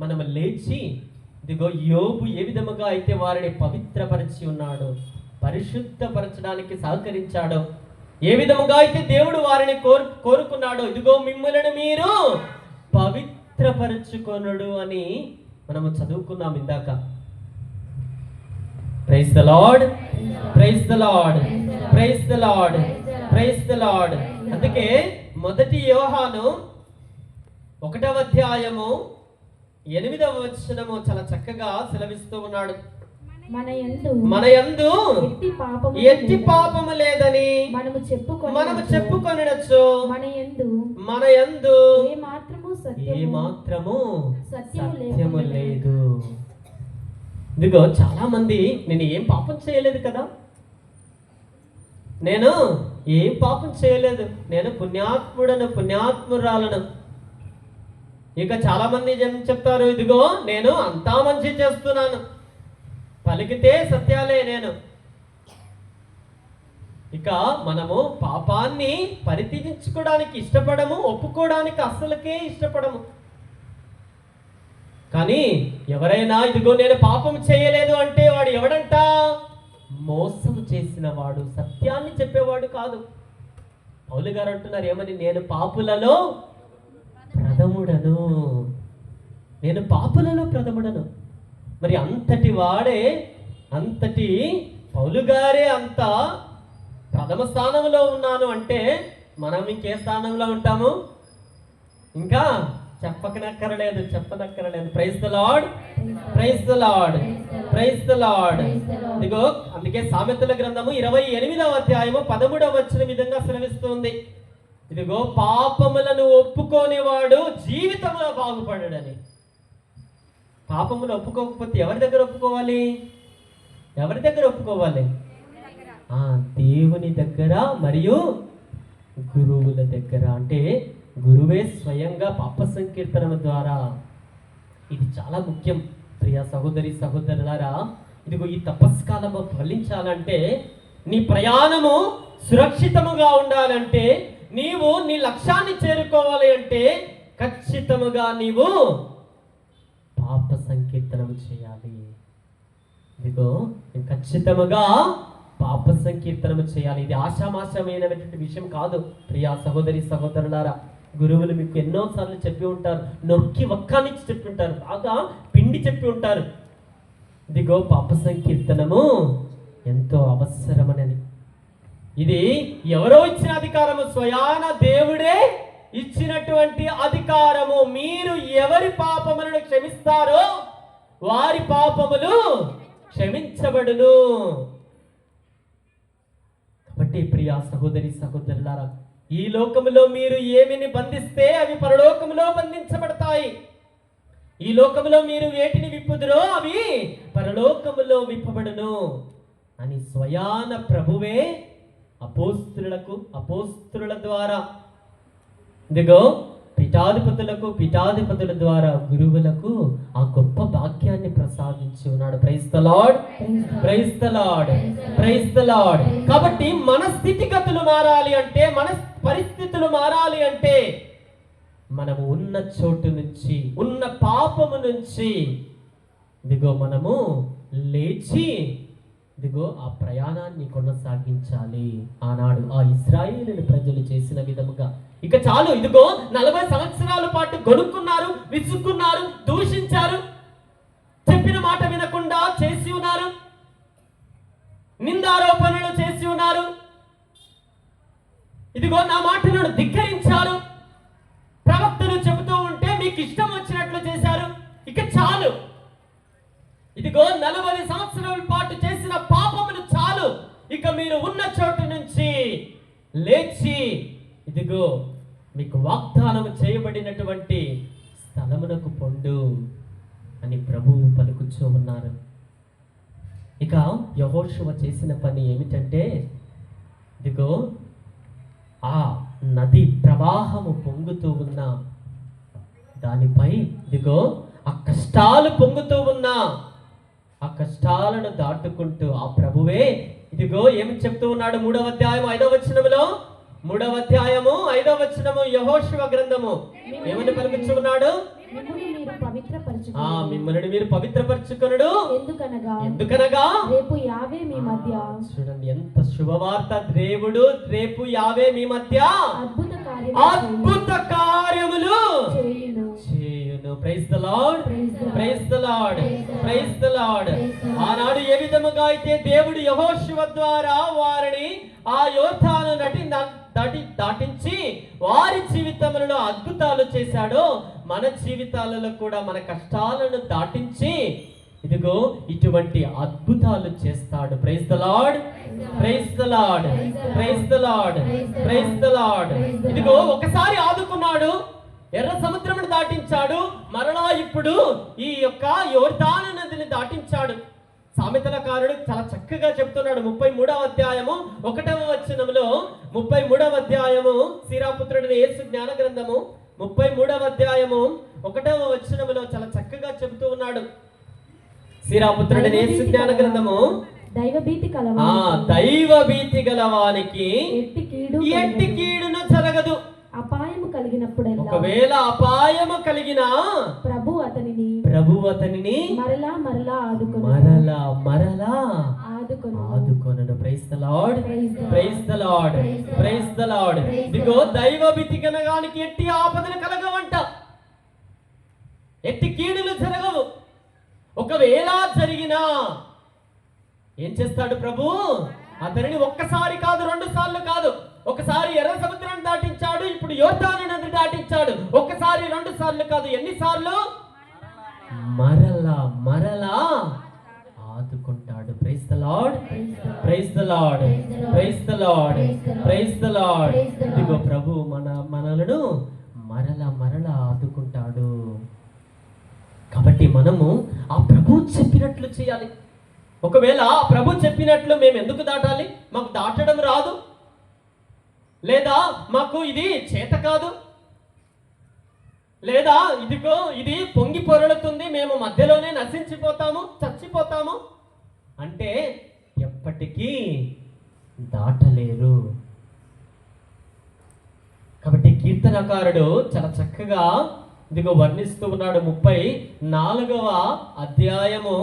మనం లేచి, ఇదిగో యోబు ఏ విధముగా అయితే వారిని పవిత్రపరిచి ఉన్నాడో, పరిశుద్ధపరచడానికి సహకరించాడో, ఏ విధముగా అయితే దేవుడు వారిని కోరుకున్నాడో, ఇదిగో మిమ్మల్ని మీరు పవిత్రపరచుకొనుడు అని మనము చదువుకున్నాం ఇందాక. Praise the lord, praise the lord, praise the lord, praise the lord. అందుకే మొదటి యోహాను 1వ అధ్యాయము 8వ వచనము చాలా చక్కగా సెలవిస్తూ ఉన్నాడు. మన యందు ఎట్టి పాపము లేదని మనము చెప్పుకొనొచ్చు. మన యందు ఏ మాత్రము సత్యము లేదు. ఇదిగో చాలా మంది, నేను ఏం పాపం చేయలేదు కదా, నేను ఏం పాపం చేయలేదు, నేను పుణ్యాత్మురాలను. ఇక చాలా మంది చెప్తారు, ఇదిగో నేను అంతా మంచి చేస్తున్నాను, పలికితే సత్యాలే నేను. ఇక మనము పాపాన్ని పరిత్యజించుకోవడానికి ఇష్టపడము, ఒప్పుకోవడానికి అస్సలకే ఇష్టపడము. కానీ ఎవరైనా ఇదిగో నేను పాపం చేయలేదు అంటే వాడు ఎవడంట? మోసం చేసిన వాడు, సత్యాన్ని చెప్పేవాడు కాదు. పౌలు గారు అంటున్నారు ఏమని, నేను పాపులలో ప్రథముడను, నేను పాపులలో ప్రథముడను. మరి అంతటి వాడే, అంతటి పౌలు గారే అంత ప్రథమ స్థానంలో ఉన్నాను అంటే మనం ఇంకే స్థానంలో ఉంటాము? ఇంకా చెప్పనక్కరలేదు. Praise the lord, praise the lord, praise the lord. ఇదిగో అందుకే సామెతల గ్రంథము 28వ అధ్యాయము 13వ వచనం విధంగా సెలవిస్తుంది, ఇదిగో పాపములను ఒప్పుకోనేవాడు జీవితంలో బాగుపడడని. పాపములు ఒప్పుకోకపోతే ఎవరి దగ్గర ఒప్పుకోవాలి? ఎవరి దగ్గర ఒప్పుకోవాలి? దేవుని దగ్గర మరియు గురువుల దగ్గర. అంటే గురువే స్వయంగా పాప సంకీర్తనం ద్వారా. ఇది చాలా ముఖ్యం ప్రియ సహోదరి సహోదరులారా. ఇదిగో ఈ తపస్కాలము ఫలించాలంటే, నీ ప్రయాణము సురక్షితముగా ఉండాలంటే, నీవు నీ లక్ష్యాన్ని చేరుకోవాలి అంటే ఖచ్చితముగా నీవు పాప సంకీర్తనం చేయాలి. ఇదిగో ఖచ్చితముగా పాప సంకీర్తనం చేయాలి. ఇది ఆశామాశమైనటువంటి విషయం కాదు ప్రియా సహోదరి సహోదరులారా. గురువులు మీకు ఎన్నోసార్లు చెప్పి ఉంటారు, నొక్కి ఒక్కనిచ్చి చెప్పి ఉంటారు, బాగా పిండి చెప్పి ఉంటారు, ఇదిగో పాప సంకీర్తనము ఎంతో అవసరమనని. ఇది ఎవరో ఇచ్చిన అధికారము, స్వయాన దేవుడే ఇచ్చినటువంటి అధికారము. మీరు ఎవరి పాపములను క్షమిస్తారో వారి పాపములు క్షమించబడును. కాబట్టి ప్రియా సహోదరి సహోదరులారా, ఈ లోకములో మీరు ఏమిని బంధిస్తే అవి పరలోకములో బంధించబడతాయి. ఈ లోకములో మీరు వేటిని విప్పుదురో అవి పరలోకములో విప్పబడును అని స్వయాన ప్రభువే అపోస్తుల ద్వారా, ఇదిగో పీఠాధిపతుల ద్వారా గురువులకు ఆ గొప్ప వాక్యాన్ని ప్రసాదించి ఉన్నాడు. Praise the lord, praise the lord, praise the lord. కాబట్టి మన స్థితిగతులు మారాలి అంటే, మన పరిస్థితులు మారాలి అంటే, మనము ఉన్న చోటు నుంచి, ఉన్న పాపము నుంచి ఇదిగో మనము లేచి ఇదిగో ఆ ప్రయాణాన్ని కొనసాగించాలి. ఆనాడు ఆ ఇశ్రాయేలు ప్రజలు చేసిన విధముగా. ఇక చాలు, ఇదిగో 40 సంవత్సరాల పాటు గొనుక్కున్నారు, విసుక్కున్నారు, దూషించారు, చెప్పిన మాట వినకుండా చేసి ఉన్నారు, నిందారోపణలు చేసి ఉన్నారు, ఇదిగో నా మాటలను ధిక్కరించారు, ప్రవక్తలు చెబుతూ ఉంటే మీకు ఇష్టం వచ్చినట్లు చేశారు. ఇక చాలు, ఇదిగో 40 సంవత్సరాల పాటు చేసిన పాపములు చాలు. ఇక మీరు ఉన్న చోటు నుంచి లేచి ఇదిగో మీకు వాగ్దానం చేయబడినటువంటి స్థలమునకు పొండు అని ప్రభువు పలుకుచూ ఉన్నారు. ఇక యెహోషువ చేసిన పని ఏమిటంటే, ఇదిగో ఆ నది ప్రవాహము పొంగుతూ ఉన్న దానిపై ఇదిగో ఆ కష్టాలు పొంగుతూ ఉన్న ఆ కష్టాలను దాటుకుంటూ ఆ ప్రభువే ఇదిగో ఏమి చెప్తూ ఉన్నాడు 3వ అధ్యాయం 5వ వచనములో, 3వ అధ్యాయము 5వ వచనము యెహోషువ గ్రంథము ఏమని పలుకుచూ ఉన్నాడు? మిమ్మల్ని మీరు పవిత్రపరచుకొనుడు. ఎందుకనగా రేపు యావే మీ మధ్య, చూడండి ఎంత శుభవార్త, దేవుడు రేపు యావే మీ మధ్య అద్భుత కార్యములు చేయును. Praise the lord, praise the lord, praise the Lord. ఆనాడు ఏ విధముగా అయితే దేవుడు యెహోషువ ద్వారా వారిని ఆ యోర్దాను దాటించి వారి జీవితములలో అద్భుతాలు చేశాడో, మన జీవితాలలో కూడా మన కష్టాలను దాటించి ఇదిగో ఇటువంటి అద్భుతాలు చేస్తాడు. Praise the lord, praise the lord, praise the lord, praise the lord. ఇదిగో ఒకసారి ఆదుకున్నాడు, ఎర్ర సముద్రమును దాటించాడు, మరలా ఇప్పుడు ఈ యొక్క యోర్దాను నదిని దాటించాడు. సామెతలకారుడు చాలా చక్కగా చెప్తున్నాడు 33వ అధ్యాయము 1వ వచనములో, 33వ అధ్యాయము సీరాపుత్రుడిని యేసు జ్ఞాన గ్రంథము 33వ అధ్యాయము 1వ వచనములో చాలా చక్కగా చెబుతూ ఉన్నాడు. సీరాపుత్రుడిని యేసు జ్ఞాన గ్రంథము, దైవ భీతి గలవానికి ఎట్టి కీడును జరగదు. అపాయము కలిగినప్పుడల్లా, ఒకవేళ అపాయము కలిగిన ప్రభు అతనిని మరలా ఆదుకొనును. Praise the lord, praise the lord, praise the lord. ఇదిగో దైవ భీతి గలవానికి ఎట్టి ఆపదలు కలగవంట, ఎట్టి కీడులు జరగవు. ఒకవేళ జరిగినా ఏం చేస్తాడు ప్రభు? అతనిని ఒక్కసారి కాదు, 2 సార్లు కాదు. ఒకసారి ఎర్ర సముద్రాన్ని దాటించాడు, ఇప్పుడు యోర్దాను నది దాటించాడు. ఒక్కసారి 2 సార్లు కాదు, ఎన్నిసార్లు? మరలా ఆదుకుంటాడు. Praise the lord, praise the lord, praise the lord, praise the lord. ఇదిగో ప్రభు మనలను మరలా ఆదుకుంటాడు. కాబట్టి మనము ఆ ప్రభు చెప్పినట్లు చేయాలి. ఒకవేళ ప్రభు చెప్పినట్లు మేము ఎందుకు దాటాలి? మాకు దాటడం రాదు, లేదా మాకు ఇది చేత కాదు, లేదా ఇదిగో ఇది పొంగి పొరలుతుంది, మేము మధ్యలోనే నశించిపోతాము, చచ్చిపోతాము అంటే ఎప్పటికీ దాటలేరు. కాబట్టి కీర్తనకారుడు చాలా చక్కగా ఇదిగో వర్ణిస్తూ ఉన్నాడు. 34వ అధ్యాయము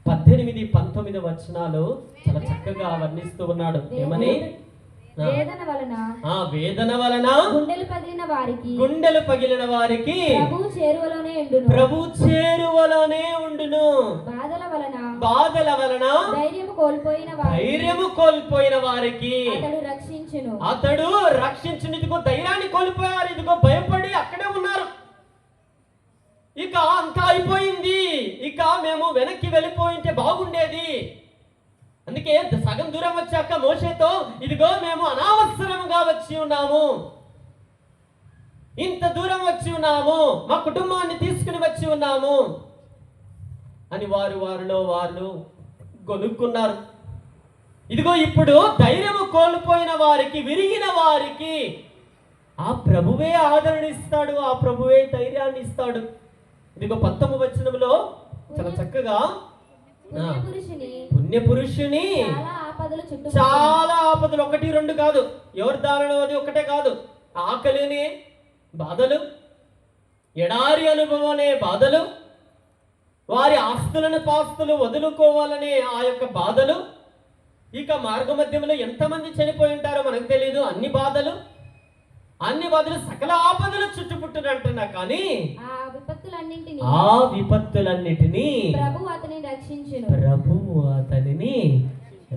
18, 19 వచనాలు చాలా చక్కగా వర్ణిస్తూ ఉన్నాడు. ఏమని? వేదన వలన గుండెలు పగిలిన వారికి ప్రభు చేరువలోనే ఉండును. బాధల వలన ధైర్యము కోల్పోయిన వారికి అతడు రక్షించును. ఇదిగో ధైర్యాన్ని కోల్పోయారు, ఇదిగో భయపడి అక్కడే ఉన్నారు. ఇక అంతా అయిపోయింది, ఇక మేము వెనక్కి వెళ్ళిపోయింటే బాగుండేది. అందుకే సగం దూరం వచ్చాక మోషేతో ఇదిగో మేము అనవసరంగా వచ్చి ఉన్నాము, ఇంత దూరం వచ్చి ఉన్నాము, మా కుటుంబాన్ని తీసుకుని వచ్చి ఉన్నాము అని వారిలో వారు గొనుక్కున్నారు. ఇదిగో ఇప్పుడు ధైర్యము కోల్పోయిన వారికి, విరిగిన వారికి ఆ ప్రభువే ఆదరణ ఇస్తాడు, ఆ ప్రభువే ధైర్యాన్ని ఇస్తాడు. ఇదిగో 19వ వచనంలో చాలా చక్కగా పుణ్యపురుషుని చాలా ఆపదలు, 1, 2 కాదు, యోర్దాను అది ఒకటే కాదు, ఆకలిని బాధలు, ఎడారి అనుభవం అనే బాధలు, వారి ఆస్తులను పాస్తులు వదులుకోవాలనే ఆ యొక్క బాధలు, ఇక మార్గ మధ్యంలో ఎంతమంది చనిపోయి ఉంటారో మనకు తెలియదు, అన్ని బాధలు సకల ఆపదలు చుట్టుముట్టునంటున్నా కానీ ఆ విపత్తులన్నిటినీ ప్రభువు అతనిని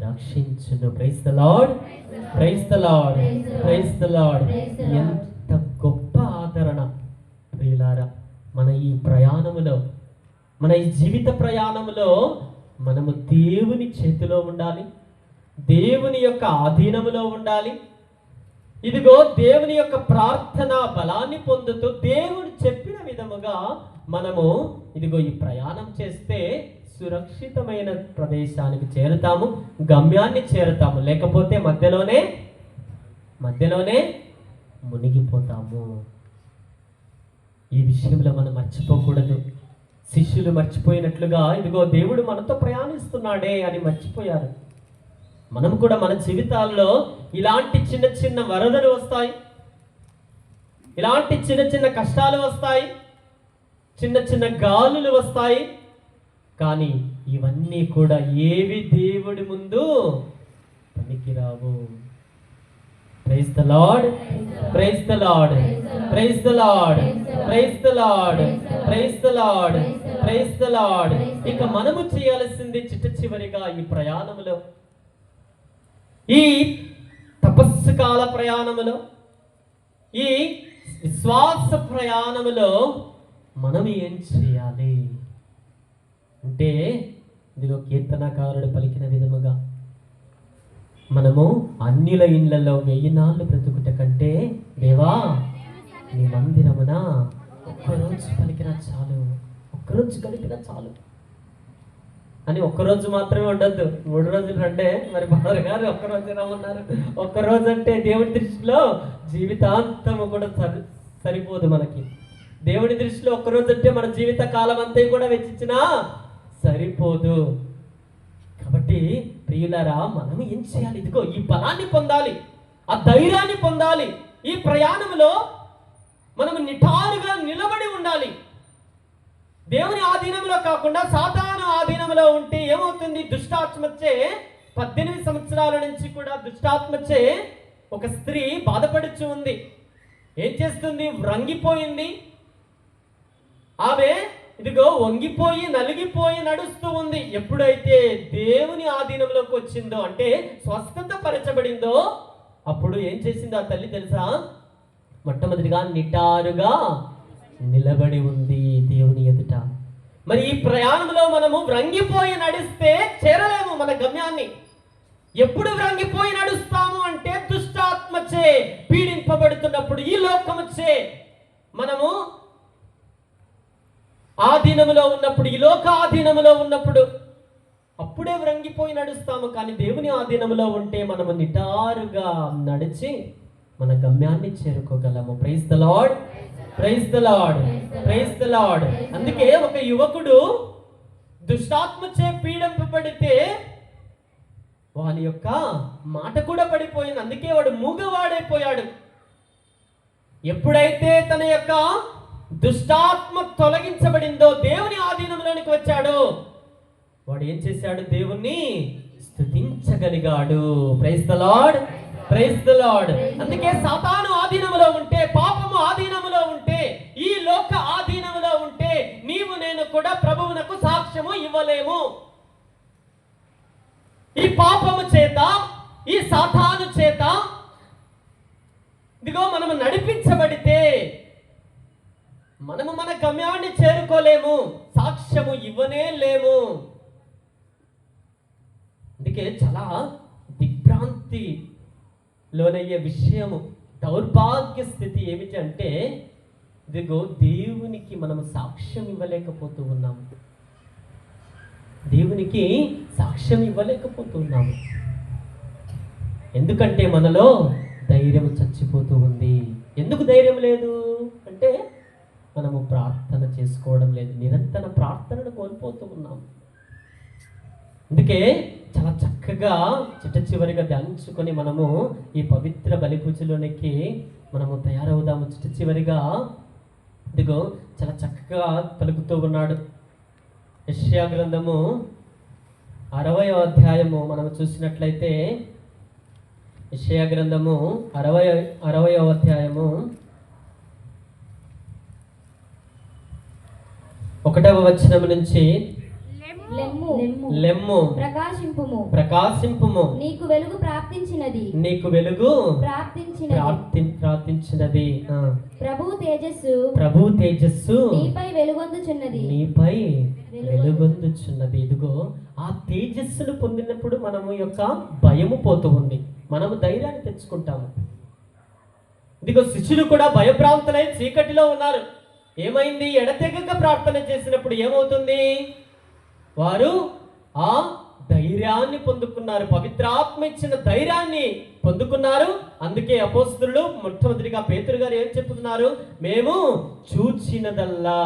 రక్షించును. Praise the lord, praise the lord, praise the Lord. ఎంత గొప్ప ఆదరణ ప్రియులారా! మన ఈ ప్రయాణములో, మన ఈ జీవిత ప్రయాణములో మనము దేవుని చేతిలో ఉండాలి, దేవుని యొక్క ఆధీనములో ఉండాలి. ఇదిగో దేవుని యొక్క ప్రార్థన బలాన్ని పొందుతూ దేవుడు చెప్పిన విధముగా మనము ఇదిగో ఈ ప్రయాణం చేస్తే సురక్షితమైన ప్రదేశానికి చేరుతాము, గమ్యాన్ని చేరుతాము. లేకపోతే మధ్యలోనే మునిగిపోతాము. ఈ విషయంలో మనం మర్చిపోకూడదు. శిష్యులు మర్చిపోయినట్లుగా ఇదిగో దేవుడు మనతో ప్రయాణిస్తున్నాడే అని మర్చిపోయారు. మనం కూడా మన జీవితాల్లో ఇలాంటి చిన్న చిన్న వరదలు వస్తాయి, ఇలాంటి చిన్న చిన్న కష్టాలు వస్తాయి, చిన్న చిన్న గాలులు వస్తాయి. కానీ ఇవన్నీ కూడా ఏవి దేవుడి ముందు పనికిరావు. Praise the lord, praise the lord, praise the lord, praise the lord, praise the lord, praise the lord. ఇక మనము చేయాల్సింది చిట్ట చివరిగా ఈ ప్రయాణములో, ఈ తపస్సు కాల ప్రయాణములో, ఈ విశ్వాస ప్రయాణములో మనం ఏం చేయాలి అంటే, ఇదిగో కీర్తనకారుడు పలికిన విధముగా మనము అన్యుల ఇళ్లలో 1000 నాళ్ళు బ్రతుకుట కంటే దేవా నీ మందిరమున ఒక్కరోజు పలికినా చాలు, ఒక్కరోజు గడిపినా చాలు అని. ఒక్కరోజు మాత్రమే ఉండద్దు, 3 రోజులు రండే. మరి బాబు గారు ఒక్కరోజు రమ్మన్నారు. ఒక్కరోజు అంటే దేవుడి దృష్టిలో జీవితాంతము కూడా సరిపోదు మనకి. దేవుడి దృష్టిలో ఒక్కరోజు అంటే మన జీవిత కాలం అంతా కూడా వెచ్చించినా సరిపోదు. కాబట్టి ప్రియులారా, మనం ఏం చేయాలి? ఇదిగో ఈ బలాన్ని పొందాలి, ఆ ధైర్యాన్ని పొందాలి. ఈ ప్రయాణంలో మనం నిటారుగా నిలబడి ఉండాలి. దేవుని ఆధీనంలో కాకుండా సాతాను ఆధీనంలో ఉంటే ఏమవుతుంది? దుష్టాత్మచే 18 సంవత్సరాల నుంచి కూడా దుష్టాత్మచే ఒక స్త్రీ బాధపడుచు ఉంది. ఏం చేస్తుంది? వ్రంగిపోయింది. ఆమె ఇదిగో వంగిపోయి నలిగిపోయి నడుస్తూ ఉంది. ఎప్పుడైతే దేవుని ఆధీనంలోకి వచ్చిందో, అంటే స్వస్థత పరచబడిందో, అప్పుడు ఏం చేసింది ఆ తల్లి తెలుసా? మొట్టమొదటిగా నిటారుగా నిలబడి ఉంది దేవుని ఎదుట. మరి ఈ ప్రయాణంలో మనము వ్రంగిపోయి నడిస్తే చేరలేము మన గమ్యాన్ని. ఎప్పుడు వ్రంగిపోయి నడుస్తాము అంటే దుష్టాత్మచే పీడింపబడుతున్నప్పుడు, ఈ లోకముచే మనము ఆధీనములో ఉన్నప్పుడు, ఈ లోక ఆధీనములో ఉన్నప్పుడు అప్పుడే వ్రంగిపోయి నడుస్తాము. కానీ దేవుని ఆధీనములో ఉంటే మనము నిటారుగా నడిచి మన గమ్యాన్ని చేరుకోగలము. Praise the lord, praise the lord, praise the lord. అందుకే ఒక యువకుడు దుష్టాత్మచే పీడింపబడితే వాని యొక్క మాట కూడా పడిపోయింది. అందుకే వాడు మూగవాడైపోయాడు. ఎప్పుడైతే తన యొక్క దుష్టాత్మ తొలగించబడిందో, దేవుని ఆధీనంలోనికి వచ్చాడో, వాడు ఏం చేశాడు? దేవుణ్ణి స్తుతించగలిగాడు. Praise the lord, praise the lord. అందుకే సాతాను ఆధీనములో ఉంటే, పాపము ఆధీనములో ఉంటే, ఈ లోక ఆధీనములో ఉంటే నీవు నేను కూడా ప్రభువునకు సాక్ష్యము ఇవ్వలేము. ఈ పాపము చేత, ఈ సాతాను చేత ఇదిగో మనము నడిపించబడితే మనము మన గమ్యాన్ని చేరుకోలేము, సాక్ష్యము ఇవ్వనే లేము. అందుకే చాలా దిగ్భ్రాంతి లోనయ్యే విషయము, దౌర్భాగ్య స్థితి ఏమిటి అంటే, ఇదిగో దేవునికి మనము సాక్ష్యం ఇవ్వలేకపోతూ ఉన్నాము. దేవునికి సాక్ష్యం ఇవ్వలేకపోతూ ఉన్నాము. ఎందుకంటే మనలో ధైర్యం చచ్చిపోతూ ఉంది. ఎందుకు ధైర్యం లేదు అంటే, మనము ప్రార్థన చేసుకోవడం లేదు, నిరంతర ప్రార్థనను కోల్పోతూ ఉన్నాము. అందుకే చాలా చక్కగా చిట్ట చివరిగా ధ్యానించుకొని మనము ఈ పవిత్ర బలిపూజలోనికి మనము తయారవుదాము. చిట్ట చివరిగా ఇదిగో చాలా చక్కగా పలుకుతూ ఉన్నాడు. యెషయా గ్రంథము 60వ అధ్యాయము మనం చూసినట్లయితే, యెషయా గ్రంథము 60వ అధ్యాయము 1వ వచనం నుంచి లెమ్ము లెమ్ము ప్రకాశింపుము ప్రకాశింపుము, నీకు వెలుగు ప్రాప్తించినది నీకు వెలుగు ప్రాప్తించినది ప్రభువు తేజస్సు ప్రభు తేజస్సు నీపై వెలుగొందుచున్నది నీపై వెలుగొందుచున్నది. ఇదిగో ఆ తేజస్సును పొందినప్పుడు మనము యొక్క భయము పోతూ ఉంది, మనము ధైర్యాన్ని తెచ్చుకుంటాము. ఇదిగో శిష్యులు కూడా భయభ్రాంతులై చీకటిలో ఉన్నారు. ఏమైంది? ఎడతెగక ప్రార్థన చేసినప్పుడు ఏమవుతుంది? వారు ఆ ధైర్యాన్ని పొందుకున్నారు, పవిత్రాత్మ ఇచ్చిన ధైర్యాన్ని పొందుకున్నారు. అందుకే అపోస్తలులు మొట్టమొదటిగా పేతురు గారు ఏం చెప్తున్నారు? మేము చూచినదల్లా,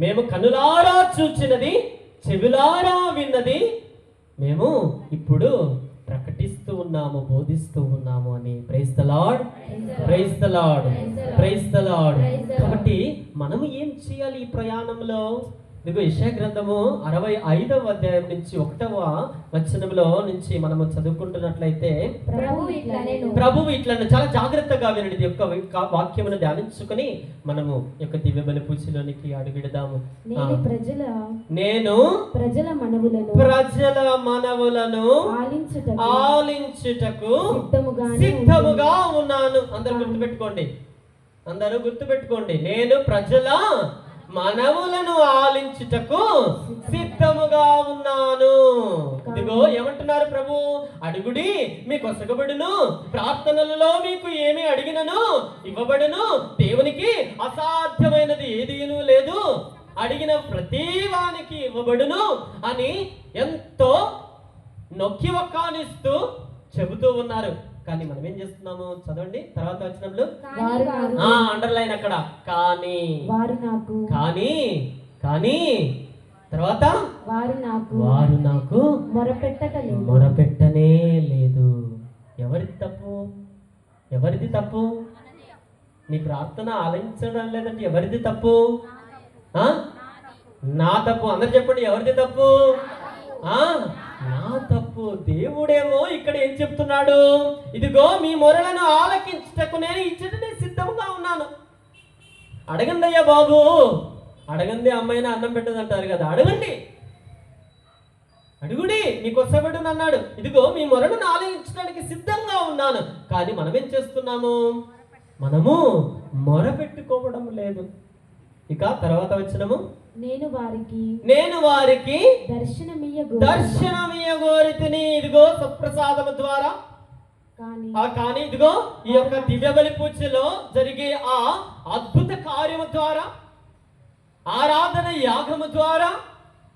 మేము కనులారా చూచినది, చెవులారా విన్నది మేము ఇప్పుడు ప్రకటిస్తూ ఉన్నాము, బోధిస్తూ ఉన్నాము అని. Praise the lord, praise the lord, praise the lord. కాబట్టి మనము ఏం చేయాలి ఈ ప్రయాణంలో? ఇదిగో యెషయా గ్రంథము 65వ అధ్యాయం నుంచి 1వ వచనంలో నుంచి మనము చదువుకుంటున్నట్లయితే ప్రభువు ఇట్లను చాలా జాగ్రత్తగా వినండి. ఈ యొక్క వాక్యమును ధ్యానించుకొని మనము యొక్క దివ్య బలి పూజలోనికి అడుగుదాము. నేను ప్రజల మనవులను ఆలించుటకు సిద్ధముగా ఉన్నాను. అందరూ గుర్తుపెట్టుకోండి. నేను ప్రజల మనవులను ఆలించుటకు సిద్ధముగా ఉన్నాను. ఇదిగో ఏమంటున్నారు ప్రభు? అడుగుడి మీకు ఒసగబడును, ప్రార్థనలలో మీకు ఏమి అడిగినను ఇవ్వబడును, దేవునికి అసాధ్యమైనది ఏదీను లేదు, అడిగిన ప్రతి వానికి ఇవ్వబడును అని ఎంతో నొక్కి ఒక్కానిస్తూ చెబుతూ ఉన్నారు. కానీ మనం ఏం చేస్తున్నాము? చదవండి తర్వాత వచనంలో, అండర్లైన్ అక్కడ. కానీ తర్వాత వారు నాకు మొరపెట్టనే లేదు. ఎవరిది తప్పు? నీ ప్రార్థన ఆలకించడం లేదంటే ఎవరిది తప్పు? నా తప్పు. అందరు చెప్పండి, ఎవరిది తప్పు? నా తప్పు. దేవుడేమో ఇక్కడ ఏం చెప్తున్నాడు? ఇదిగో మీ మొరలను ఆలకించుటకు నేను ఇచ్చటనే సిద్ధంగా ఉన్నాను. అడగండి అయ్యా బాబు, అడగండి అమ్మాయినా అన్నం పెట్టదంటారు కదా, అడుగుడి మీకు వసబడును అన్నాడు. ఇదిగో మీ మొరలను ఆలకించడానికి సిద్ధంగా ఉన్నాను. కానీ మనం ఏం చేస్తున్నాము? మనము మొర పెట్టుకోవడం లేదు. ఇక తర్వాత వచనము, నేను వారికి దర్శనమియ్యగోరితిని. ఇదిగో సత్ప్రసాదము ద్వారా. కానీ ఇదిగో ఈ యొక్క దివ్య బలి పూజలో జరిగే ఆ అద్భుత కార్యము ద్వారా, ఆరాధన యాగము ద్వారా,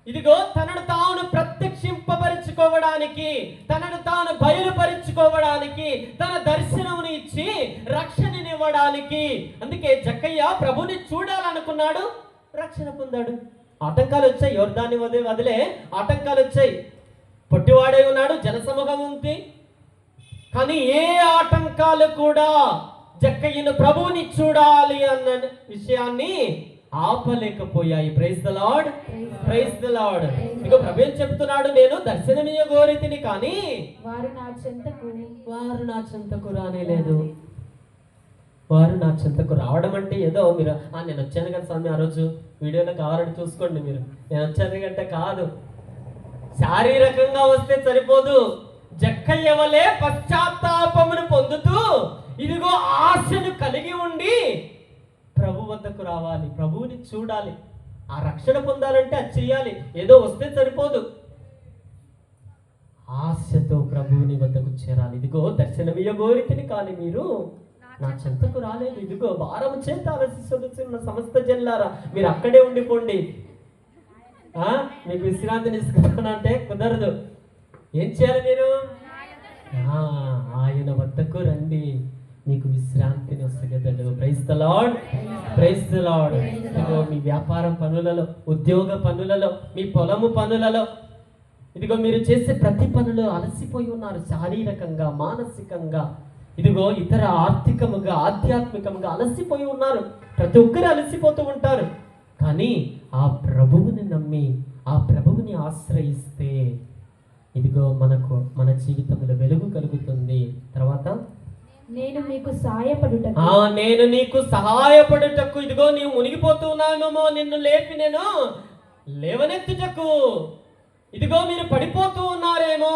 ఇదిగో తనను తాను ప్రత్యక్షింపబరుచుకోవడానికి, తనను తాను బయలుపరుచుకోవడానికి, తన దర్శనముని ఇచ్చి రక్షణనివ్వడానికి. అందుకే జక్కయ్య ప్రభుని చూడాలనుకున్నాడు, రక్షణ పొందాడు. ఆటంకాలు వచ్చాయి, యోర్దాన్ని వదిలే ఆటంకాలు వచ్చాయి. పొట్టివాడై ఉన్నాడు, జనసమూహం ఉంది. కానీ ఏ ఆటంకాలు కూడా జక్కయ్యను ప్రభువుని చూడాలి అన్న విషయాన్ని ఆపలేకపోయాయి. Praise the lord, praise the lord. ఇక ప్రభు ఏం చెప్తున్నాడు? నేను దర్శనమియ్యగోరితిని కానీ వారు నా చెంతకు రానేలేదు. వారు నా చెంతకు రావడం అంటే ఏదో మీరు నేను వచ్చాను కదా స్వామి, ఆ రోజు వీడియోలో కావాలని చూసుకోండి మీరు, నేను వచ్చాను కంటే కాదు. శారీరకంగా వస్తే సరిపోదు. జక్కయ్య వలె పశ్చాత్తాపమును పొందుతూ, ఇదిగో ఆశను కలిగి ఉండి ప్రభు వద్దకు రావాలి, ప్రభువుని చూడాలి. ఆ రక్షణ పొందాలంటే అది చెయ్యాలి. ఏదో వస్తే సరిపోదు, ఆశతో ప్రభువుని వద్దకు చేరాలి. ఇదిగో దర్శనమియ్యగోరితిని కానీ మీరు నా చెంతకు రాలేదు. ఇదిగో భారము చేత అలసిస్తున్న సమస్త జనులారా, మీరు అక్కడే ఉండిపోండి, మీకు విశ్రాంతిని ఇస్తున్నానంటే కుదరదు. ఏం చేయాలి మీరు? ఆయన వద్దకు రండి, మీకు విశ్రాంతిని వస్తగలడు. Praise the lord, praise the lord. ఇదిగో మీ వ్యాపారం పనులలో, ఉద్యోగ పనులలో, మీ పొలము పనులలో, ఇదిగో మీరు చేసే ప్రతి పనులు అలసిపోయి ఉన్నారు, శారీరకంగా, మానసికంగా, ఇదిగో ఇతర ఆర్థికముగా, ఆధ్యాత్మికంగా అలసిపోయి ఉన్నారు. ప్రతి ఒక్కరు అలసిపోతూ ఉంటారు. కానీ ఆ ప్రభువుని నమ్మి, ఆ ప్రభువుని ఆశ్రయిస్తే ఇదిగో మన జీవితంలో వెలుగు కలుగుతుంది. తర్వాత నేను నీకు సహాయపడుటకు ఇదిగో నీవు మునిగిపోతూ ఉన్నావేమో, నిన్ను లేపి నేను లేవనెత్తుటకు ఇదిగో మీరు పడిపోతూ ఉన్నారేమో,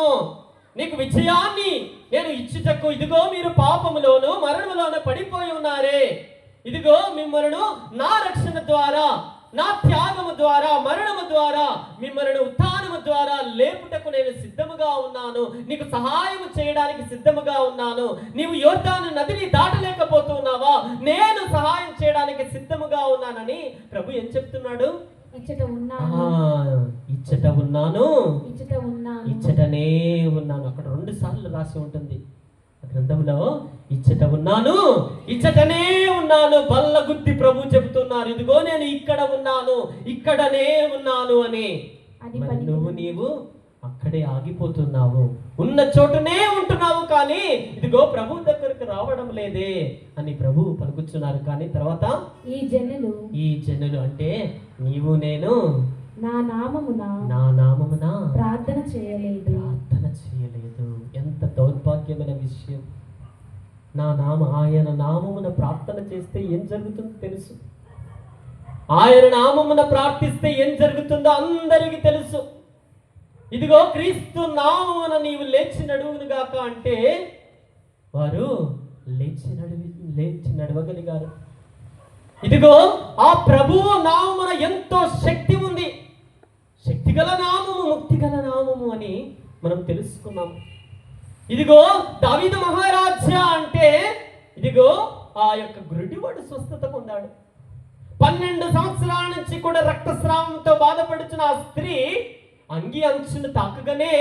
నీకు విజయాన్ని నేను ఇచ్చుటకు ఇదిగో మీరు పాపములోను మరణములోను పడిపోయి ఉన్నారే, ఇదిగో మిమ్మల్ని నా రక్షణ ద్వారా, నా త్యాగము ద్వారా, మరణము ద్వారా, మిమ్మల్ని ఉత్థానము ద్వారా లేపుటకు నేను సిద్ధముగా ఉన్నాను, నీకు సహాయం చేయడానికి సిద్ధముగా ఉన్నాను. నీవు యోర్దాను నదిని దాటలేకపోతున్నావా, నేను సహాయం చేయడానికి సిద్ధముగా ఉన్నానని ప్రభు ఏం చెప్తున్నాడు? ఇచ్చట ఉన్నాను, ఇచ్చట ఉన్నాను, ఇచ్చట ఉన్నాను, ఇచ్చటనే ఉన్నాను. అక్కడ 2 సార్లు రాసి ఉంటుంది గ్రంథంలో, ఇచ్చట ఉన్నాను, ఇచ్చటనే ఉన్నాను. బల్ల గుద్ది ప్రభు చెబుతున్నారు, ఇదిగో నేను ఇక్కడ ఉన్నాను, ఇక్కడనే ఉన్నాను అని. మరి నీవు అక్కడే ఆగిపోతున్నావు, ఉన్న చోటనే ఉంటున్నావు, కానీ ఇదిగో ప్రభు దగ్గరకు రావడం లేదే అని ప్రభు పలుకుతున్నారు. కానీ తర్వాత ఈ జనులు అంటే నీవు నేను నా నామమున ప్రార్థన చేయలేదు. ఎంత దౌర్భాగ్యమైన విషయం. ఆయన నామమున ప్రార్థన చేస్తే ఏం జరుగుతుందో తెలుసు. ఆయన నామమున ప్రార్థిస్తే ఏం జరుగుతుందో అందరికీ తెలుసు. ఇదిగో క్రీస్తు నామమున నీవు లేచి నడువునుగాక అంటే వారు లేచి నడవగలిగారు. ఇదిగో ఆ ప్రభువు నామమున ఎంతో శక్తి ఉంది. శక్తిగల నామము, ముక్తిగల నామము అని మనం తెలుసుకున్నాం. ఇదిగో దావీదు మహారాజా అంటే ఇదిగో ఆ యొక్క గురుడివాడు స్వస్థత పొందాడు. 12 సంవత్సరాల నుంచి కూడా రక్తస్రావంతో బాధపడుతున్న ఆ స్త్రీ అంగి అంచును తాకగానే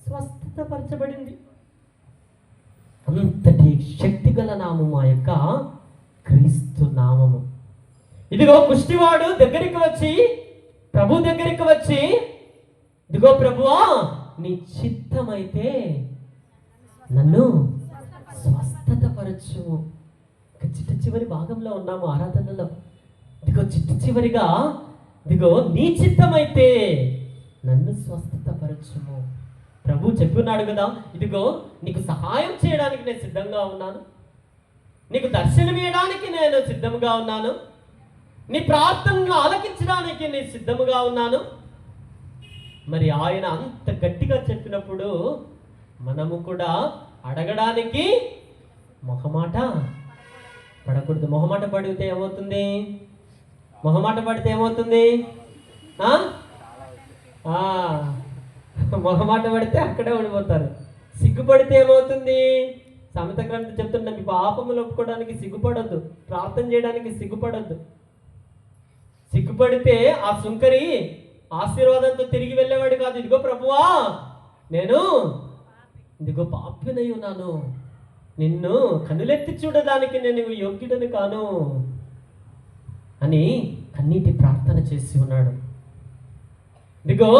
స్వస్థత పరచబడింది. అంతటి శక్తిగల నామము ఆ యొక్క క్రీస్తు నామము. ఇదిగో కుష్టివాడు దగ్గరికి వచ్చి ప్రభు దగ్గరికి వచ్చి, ఇదిగో ప్రభువా నీ చిత్తమైతే నన్ను స్వస్థత పరచు. చిట్ట చివరి భాగంలో ఉన్నాము ఆరాధనలో. ఇదిగో చివరిగా ఇదిగో నీ చిత్తమైతే నన్ను స్వస్థత పరచుము. ప్రభు చెప్పున్నాడు కదా, ఇదిగో నీకు సహాయం చేయడానికి నేను సిద్ధంగా ఉన్నాను, నీకు దర్శనమియడానికి నేను సిద్ధంగా ఉన్నాను, నీ ప్రార్థనలు ఆలకించడానికి నేను సిద్ధముగా ఉన్నాను. మరి ఆయన అంత గట్టిగా చెప్పినప్పుడు మనము కూడా అడగడానికి మొహమాట పడకూడదు. మొహమాట పడితే ఏమవుతుంది? మొహమాట పడితే అక్కడే ఉండిపోతారు. సిగ్గుపడితే ఏమవుతుంది? సమత గ్రంథం చెప్తున్నా, మీ పాపములు ఒప్పుకోవడానికి సిగ్గుపడొద్దు, ప్రార్థన చేయడానికి సిగ్గుపడొద్దు. సిగ్గుపడితే ఆ సుంకరి ఆశీర్వాదంతో తిరిగి వెళ్ళేవాడు కాదు. ఇదిగో ప్రభువా నేను ఇదిగో పాపినై ఉన్నాను, నిన్ను కన్నులెత్తి చూడడానికి నేను యోగ్యుడని కాను అని కన్నీటి ప్రార్థన చేసి ఉన్నాడు. ఇదిగో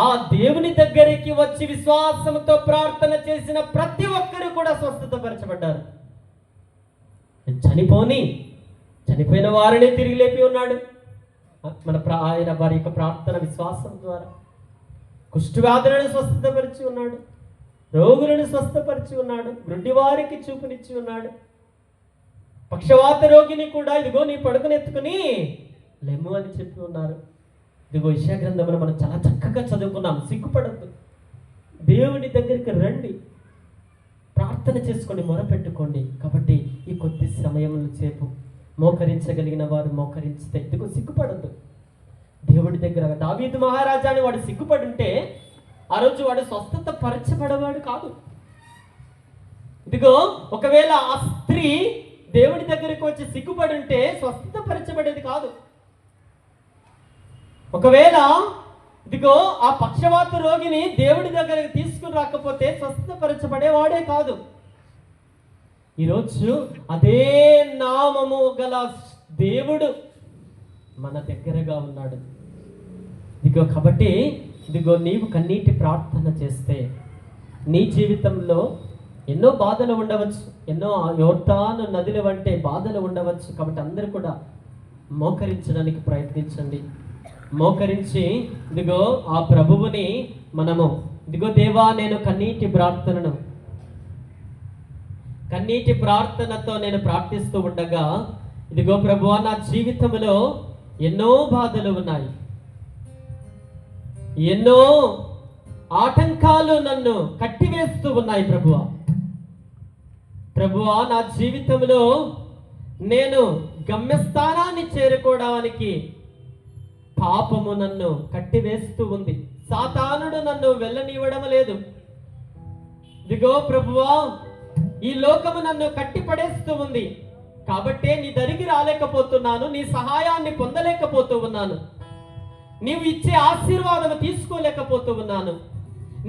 ఆ దేవుని దగ్గరికి వచ్చి విశ్వాసంతో ప్రార్థన చేసిన ప్రతి ఒక్కరు కూడా స్వస్థత పరచబడ్డారు. చనిపోయిన వారిని తిరిగి లేపి ఉన్నాడు ఆయన వారి యొక్క ప్రార్థన విశ్వాసం ద్వారా. కుష్ఠవ్యాధులను స్వస్థతపరిచి ఉన్నాడు, రోగులను స్వస్థపరిచి ఉన్నాడు, గుడ్డివారికి చూపునిచ్చి ఉన్నాడు. పక్షవాత రోగిని కూడా ఇదిగో నీ పడుకునెత్తుకుని లెమ్ము అని చెప్పి ఉన్నారు. ఇదిగో యెషయా గ్రంథంలో మనం చాలా చక్కగా చదువుకున్నాం. సిగ్గుపడద్దు, దేవుని దగ్గరికి రండి, ప్రార్థన చేసుకోండి, మొరపెట్టుకోండి. కాబట్టి ఈ కొద్ది సమయంలో సేపు మోకరించగలిగిన వారు మోకరించితే ఇదిగో సిగ్గుపడద్దు. దేవుడి దగ్గర దావీదు మహారాజా అని వాడు సిగ్గుపడి ఉంటే ఆ రోజు వాడు స్వస్థత పరచబడేవాడు కాదు. ఇదిగో ఒకవేళ ఆ స్త్రీ దేవుడి దగ్గరికి వచ్చి సిగ్గుపడి ఉంటే స్వస్థత పరచబడేది కాదు. ఒకవేళ ఇదిగో ఆ పక్షవాత రోగిని దేవుడి దగ్గరికి తీసుకుని రాకపోతే స్వస్థత పరచబడేవాడే కాదు. ఈరోజు అదే నామము గల దేవుడు మన దగ్గరగా ఉన్నాడు. ఇదిగో కాబట్టి ఇదిగో నీవు కన్నీటి ప్రార్థన చేస్తే నీ జీవితంలో ఎన్నో బాధలు ఉండవచ్చు, ఎన్నో యోర్దాను నదుల వంటి బాధలు ఉండవచ్చు. కాబట్టి అందరూ కూడా మోకరించడానికి ప్రయత్నించండి. మోకరించి ఇదిగో ఆ ప్రభువుని మనము ఇదిగో దేవా నేను కన్నీటి ప్రార్థనతో నేను ప్రార్థిస్తూ ఉండగా ఇదిగో ప్రభువా నా జీవితంలో ఎన్నో బాధలు ఉన్నాయి, ఎన్నో ఆటంకాలు నన్ను కట్టివేస్తూ ఉన్నాయి ప్రభువా. ప్రభువా, నా జీవితంలో నేను గమ్యస్థానాన్ని చేరుకోవడానికి పాపము నన్ను కట్టివేస్తూ ఉంది. సాతానుడు నన్ను వెళ్ళనివ్వడం లేదు. ఇదిగో ప్రభువా, ఈ లోకము నన్ను కట్టిపడేస్తూ ఉంది. కాబట్టే నీ దరికి రాలేకపోతున్నాను, నీ సహాయాన్ని పొందలేకపోతూ ఉన్నాను, నీవు ఇచ్చే ఆశీర్వాదం తీసుకోలేకపోతూ ఉన్నాను,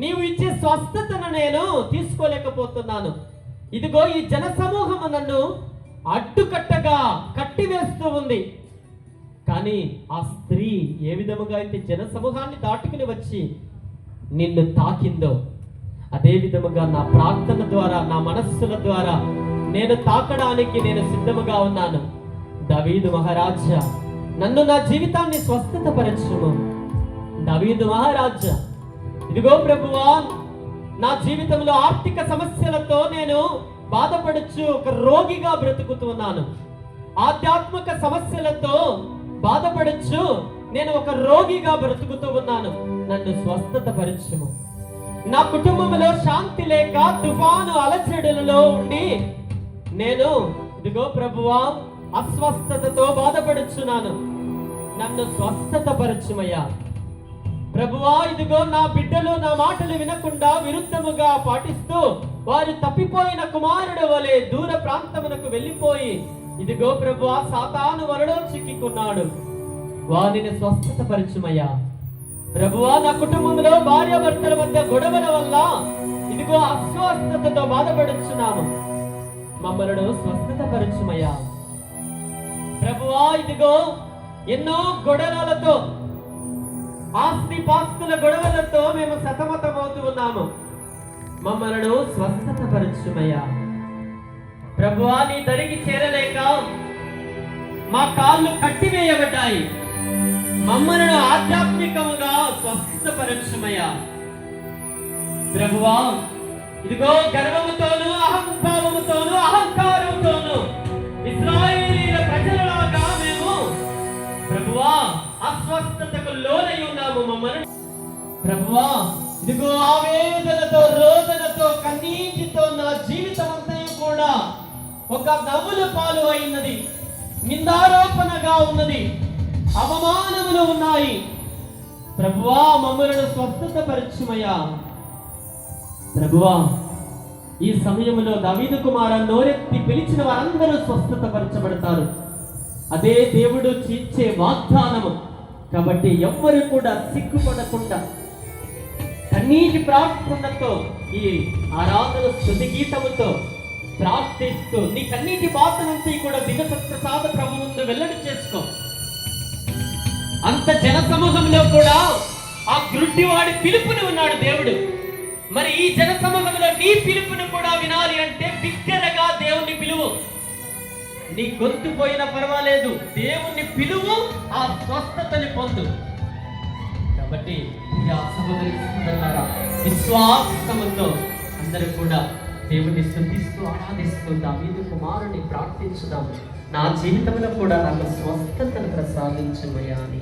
నీవు ఇచ్చే స్వస్థతను నేను తీసుకోలేకపోతున్నాను. ఇదిగో ఈ జన సమూహము నన్ను అడ్డుకట్టగా కట్టివేస్తూ ఉంది. కానీ ఆ స్త్రీ ఏ విధముగా అయితే జన సమూహాన్ని దాటుకుని వచ్చి నిన్ను తాకిందో, అదే విధముగా నా ప్రార్థన ద్వారా, నా మనస్సుల ద్వారా నేను తాకడానికి నేను సిద్ధముగా ఉన్నాను. దావీదు మహారాజా, నన్ను, నా జీవితాన్ని స్వస్థత పరచుము. దావీదు మహారాజా, ఇదిగో ప్రభువా, నా జీవితంలో ఆర్థిక సమస్యలతో నేను బాధపడచ్చు ఒక రోగిగా బ్రతుకుతున్నాను. ఆధ్యాత్మిక సమస్యలతో బాధపడచ్చు నేను ఒక రోగిగా బ్రతుకుతూ ఉన్నాను. నన్ను స్వస్థత పరచుము. నా కుటుంబంలో శాంతి లేక తుఫాను అలజడులలో ఉండి నేను ఇదిగో ప్రభువా అస్వస్థతతో బాధపడుచున్నాను. నన్ను స్వస్థత పరచుమయ్యా. ప్రభువా, ఇదిగో నా బిడ్డలు నా మాటలు వినకుండా విరుద్ధముగా పాటిస్తూ వారు తప్పిపోయిన కుమారుడు వలె దూర ప్రాంతమునకు వెళ్ళిపోయి ఇదిగో ప్రభువా సాతాను వలలో చిక్కుకున్నాడు. వారిని స్వస్థత పరచుమయ్యా. ప్రభువా, నా కుటుంబంలో భార్యాభర్తల మధ్య గొడవల వల్ల ఇదిగో అస్వస్థతతో బాధపడుచున్నాము. మమ్మలను స్వస్థత పరచుమయ్యా. ప్రభువా, ఇదిగో ఎన్నో గొడవలతో, ఆస్తి పాస్తుల గొడవలతో మేము సతమతమవుతూ ఉన్నాము. మమ్మలను స్వస్థత పరచుమయ్యా. ప్రభువా, నీ దరికి చేరలేక మా కాళ్ళు కట్టివేయబడ్డాయి. మమ్మలను ఆధ్యాత్మికముగా స్వస్థపరచుమయ్యా. ప్రభువా, ఇదిగో గర్వముతోను అహంభావముతోను అహంకారముతోను ఇశ్రాయేలీయుల ప్రజలలాగా మేము ప్రభువా అస్వస్థతకు లోనై ఉన్నాము. మమ్మల్ని ప్రభువా, ఇదిగో ఆవేదనతో, రోదనతో, కన్నీటితో నా జీవితం అంతా కూడా ఒక నవ్వుల పాలు అయినది, నిందారోపణగా ఉన్నది, అవమానములు ఉన్నాయి. ప్రభువా, మమ్మలను స్వస్థత పరచుమయ్యా. ప్రభువా, ఈ సమయంలో దావీదు కుమారా నోరెత్తి పిలిచిన వారందరూ స్వస్థత పరచబడతారు. అదే దేవుడు ఇచ్చే వాగ్దానము. కాబట్టి ఎవ్వరు కూడా సిగ్గుపడకుండా కన్నీటి ప్రార్థనతో, ఈ ఆరాధన స్తుతి గీతముతో ప్రార్థిస్తూ నీ కన్నీటి బాధనంతా కూడా దిగసత్ప్రసాద ప్రభు ముందు వెల్లడి చేసుకో. అంత జన సమూహంలో కూడా ఆ గ్రుడ్డివాడి పిలుపుని ఉన్నాడు దేవుడు. మరి ఈ జన సమూహంలో నీ పిలుపుని కూడా వినాలి అంటే బిగ్గరగా దేవుణ్ణి పిలువు. నీ గొంతు పోయినా పర్వాలేదు, దేవుణ్ణి పిలువు, ఆ స్వస్థతని పొందు. కాబట్టి విశ్వాసముతో అందరూ కూడా దేవుని స్తుతిస్తూ ఆరాధిస్తూ దావీదు కుమారుని ప్రార్థించుదాం. నా జీవితంలో కూడా నాకు స్వస్థతను ప్రసాదించుమయ్యా అని.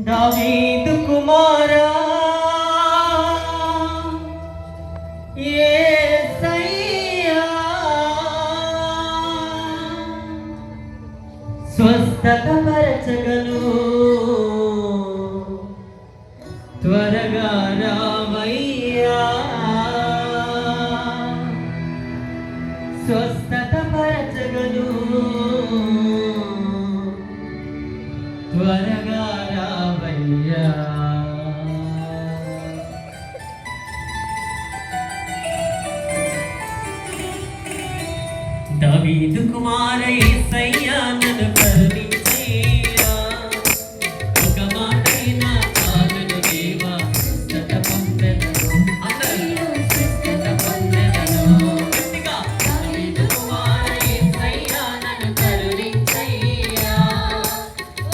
దావీదు కుమారా యేసయ్యా, స్వస్థత పరచగను, త్వరగా రావయ్యా. స్వస్థత పరచగను, త్వరగా రావయ్యా. దావీదు కుమార యేసయ్యా, నన్ను కరుణించయ్యా. ఒక మాటైనా చాలును దేవా, స్వస్థత పొందెదను. అందరూ స్వస్థత పొందెదను. గట్టిగా దావీదు కుమార యేసయ్యా, నన్ను కరుణించయ్యా.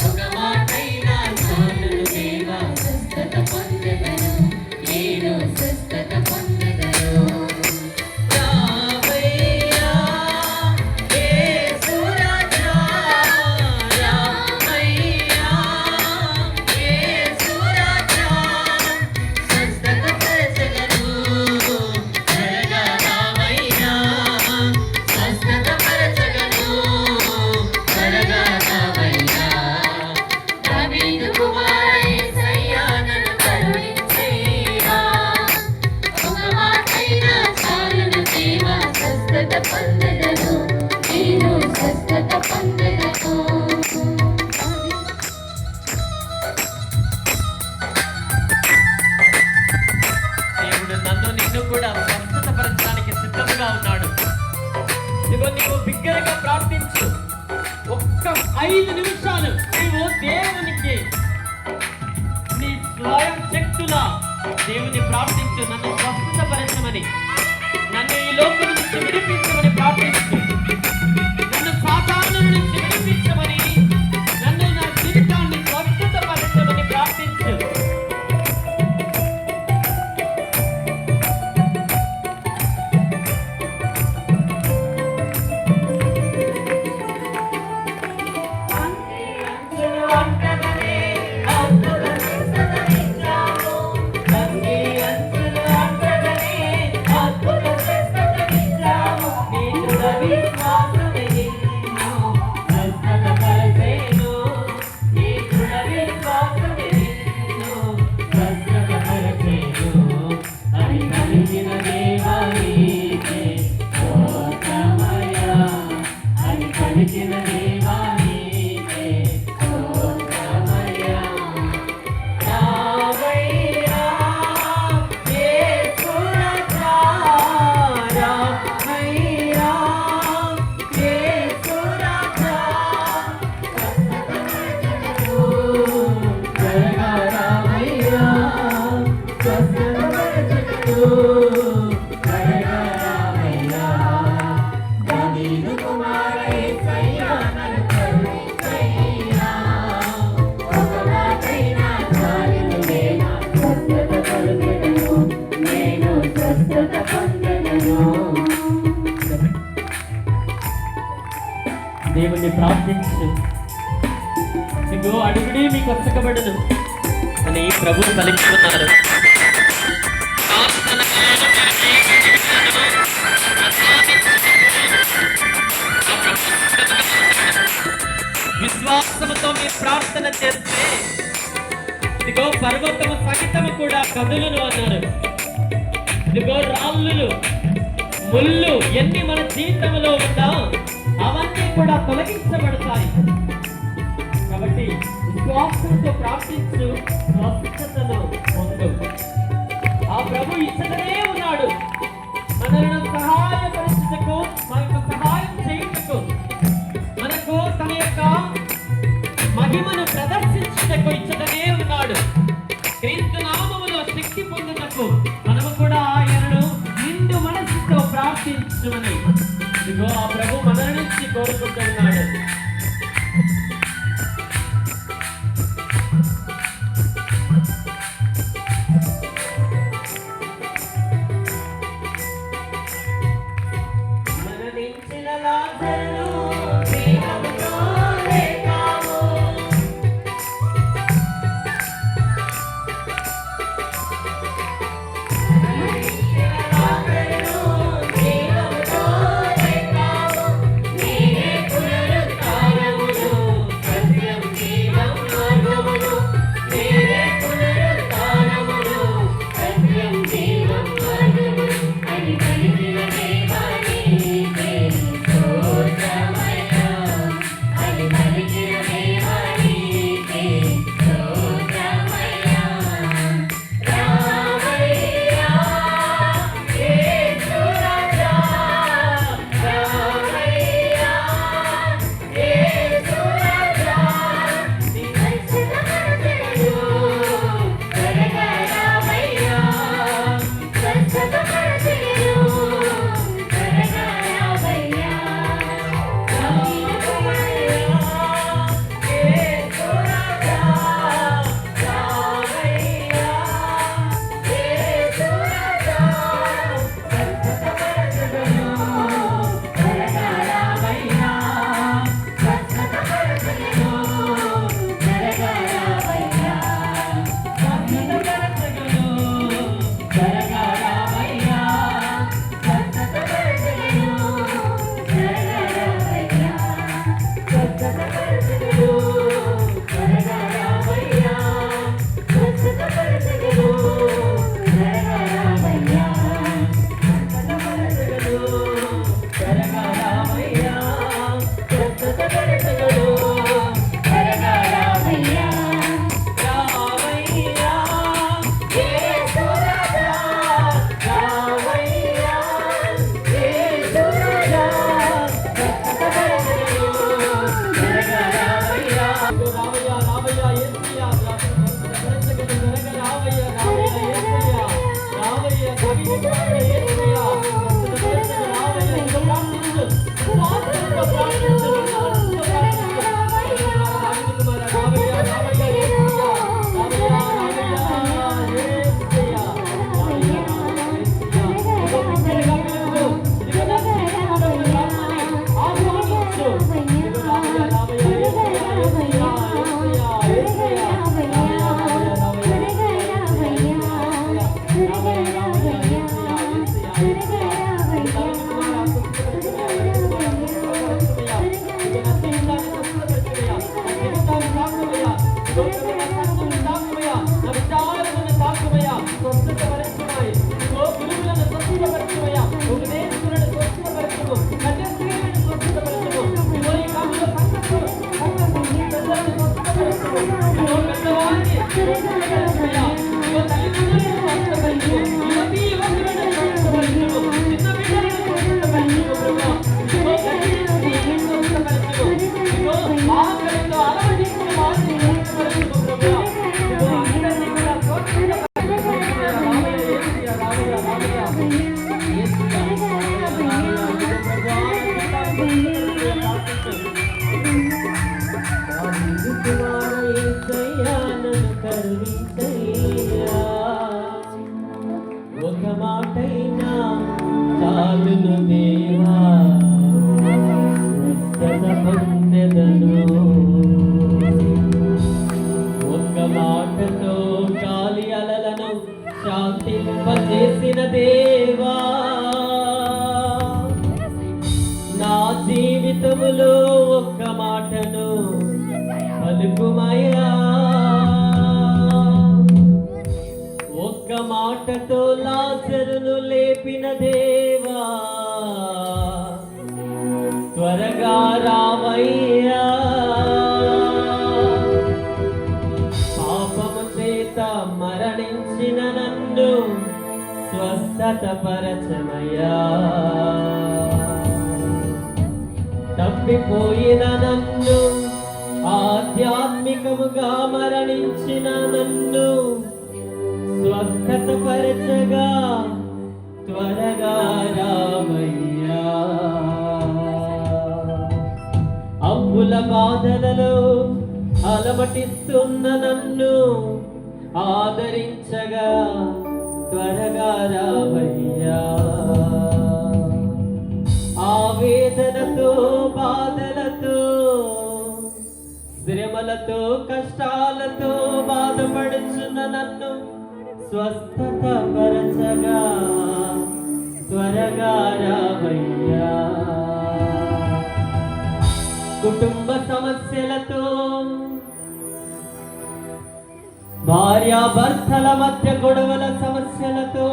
ఒక మాటైనా చాలును దేవా, స్వస్థత పొందెదను. నేను స్వస్థత పొందెదను. రావయ్యా యేసు రాజా, పొందెదను, నేను స్వస్థత పొందెదను. దేవుడు నన్ను నిన్ను కూడా స్వస్థతపరచడానికి సిద్ధంగా ఉన్నాడు. ఇదిగో నీవు బిగ్గరగా ప్రార్థించు. ఒక్క 5 నిమిషాలు నీవు దేవునికి నీ స్వయం శక్తులా దేవుని ప్రార్థించు. నన్ను స్వస్థతపరచమని, నన్ను ఈ లోకం నుంచి విడిపించమని ప్రార్థించు. నన్ను సాతాను నుంచి విడిపించమని, నన్ను నా జీవితాన్ని స్వస్థతపరచమని ప్రార్థించు. దేవుణ్ణి ప్రార్థించు. ఇదిగో అడుగుడి మీకు వసకబడును అని ప్రభువు పలుకుతున్నారు. విశ్వాసముతో మీరు ప్రార్థన చేస్తే ఇదిగో పర్వతము సహితము కూడా కదులును అన్నారు. ఇదిగో రాళ్ళులు ముళ్ళు ఎన్ని మన జీవితంలో ఉందా అవన్నీ కూడా తొలగించబడతాయి. కాబట్టి విశ్వాసంతో ప్రార్థించు, స్వస్థతను పొందు. ఆ ప్రభు ఇచ్చటనే ఉన్నాడు. మనల్ని సహాయపరచుటకు, మనకు సహాయం చేయుటకు, మనకు తన యొక్క మహిమను ప్రదర్శించుటకు ఇచ్చటనే ఉన్నాడు. క్రీస్తు నామములో శక్తి పొందుటకు మనము కూడా ఆయనను నిండు మనసుతో ప్రార్థించుమని ఇదిగో ఆ ప్రభు మన నుంచి కోరుకుంటున్నాడు. మరణించిన లాజరును జీవముతో లేపావు. జీవముతో లేపావు, నీవే చాలును దేవా స్వస్థత పొందెదను. ఒక్క మాటతో గాలి అలలను శాంతింపజేసిన దేవా, నా జీవితములో ఒక్క మాటను పలుకుమయ్యా. ఒక్క మాటతో లాజరును లేపిన దేవా, త్వరగా రామయ్యా. పాపము చేత మరణించిన నన్ను స్వస్థత పరచమయ్యా. తప్పిపోయిన నన్ను, ఆధ్యాత్మికముగా మరణించిన నన్ను స్వస్థత పరచగా త్వరగా రామయ్యా. అప్పుల బాధలలో అలమటిస్తున్న నన్ను ఆదరించగా త్వరగా రామయ్యా. ఆవేదనతో, బాధలతో, శ్రమలతో, కష్టాలతో బాధపడుచున్న నన్ను స్వస్థత పరచగా త్వరగా రామయ్యా. కుటుంబ సమస్యలతో, భార్యాభర్తల మధ్య గొడవల సమస్యలతో,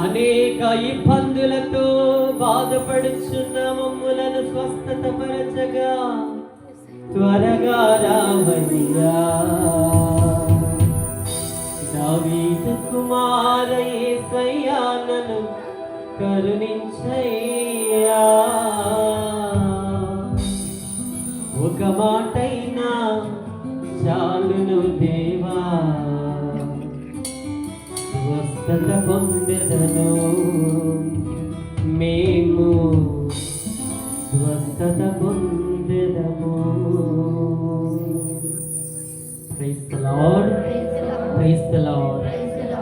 అనేక ఇబ్బందులతో బాధపడుచున్న మమ్ములను స్వస్థత పరచగా త్వరగా రామయ్యా. దావీదు కుమార యేసయ్యా, నన్ను కరుణించయ్యా. ఒక మాటైనా చాలును దేవా, స్వస్థత పొందెదను. మేము స్వస్థత పొందెదము. Praise the lord, praise the lord,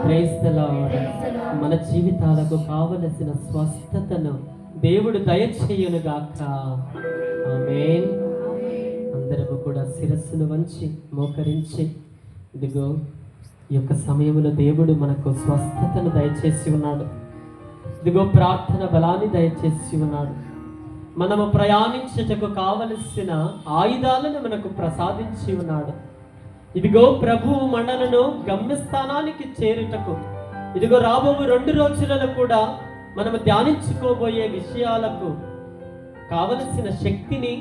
praise the lord. మన జీవితాలకు కావలసిన స్వస్థతను దేవుడు దయచేయునుగాక. ఆమేన్. అందరము కూడా శిరస్సును వంచి మోకరించి, ఇదిగో ఈ యొక్క సమయంలో దేవుడు మనకు స్వస్థతను దయచేసి ఉన్నాడు. ఇదిగో ప్రార్థన బలాన్ని దయచేసి ఉన్నాడు. మనము ప్రయాణించుటకు కావలసిన ఆయుధాలను మనకు ప్రసాదించి ఉన్నాడు. ఇదిగో ప్రభువు మనలను గమ్యస్థానానికి చేరుటకు, ఇదిగో రాబో 2 రోజులలో కూడా మనము ధ్యానించుకోబోయే విషయాలకు కావలసిన శక్తిని,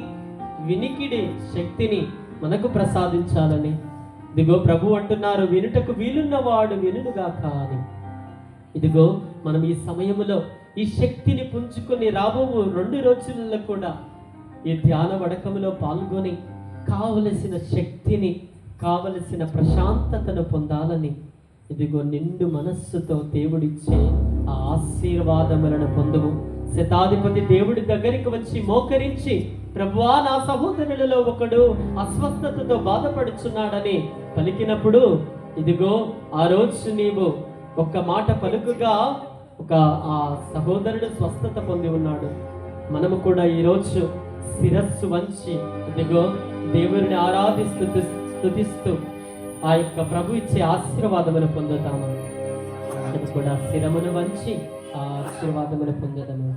వినికిడి శక్తిని మనకు ప్రసాదించాలని ఇదిగో ప్రభు అంటున్నారు, వినుటకు వీలున్నవాడు వినుగాక అని. ఇదిగో మనం ఈ సమయంలో ఈ శక్తిని పుంజుకొని రాబో 2 రోజులలో కూడా ఈ ధ్యాన వడకములో పాల్గొని కావలసిన శక్తిని, కావలసిన ప్రశాంతతను పొందాలని ఇదిగో నిండు మనస్సుతో దేవుడిచ్చే ఆ ఆశీర్వాదములను పొందుము. శతాధిపతి దేవుడి దగ్గరికి వచ్చి మోకరించి, ప్రభువా, నా సహోదరులలో ఒకడు అస్వస్థతతో బాధపడుచున్నాడని పలికినప్పుడు, ఇదిగో ఆ రోజు నీవు ఒక్క మాట పలుకుగా ఆ సహోదరుడు స్వస్థత పొంది ఉన్నాడు. మనము కూడా ఈరోజు శిరస్సు వంచి ఇదిగో దేవుడిని ఆరాధిస్తూ స్తుతిస్తూ ఆ యొక్క ప్రభు ఇచ్చే ఆశీర్వాదమును పొందుతాము. అది కూడా శిరమును వంచి ఆ ఆశీర్వాదమును పొందుదాము.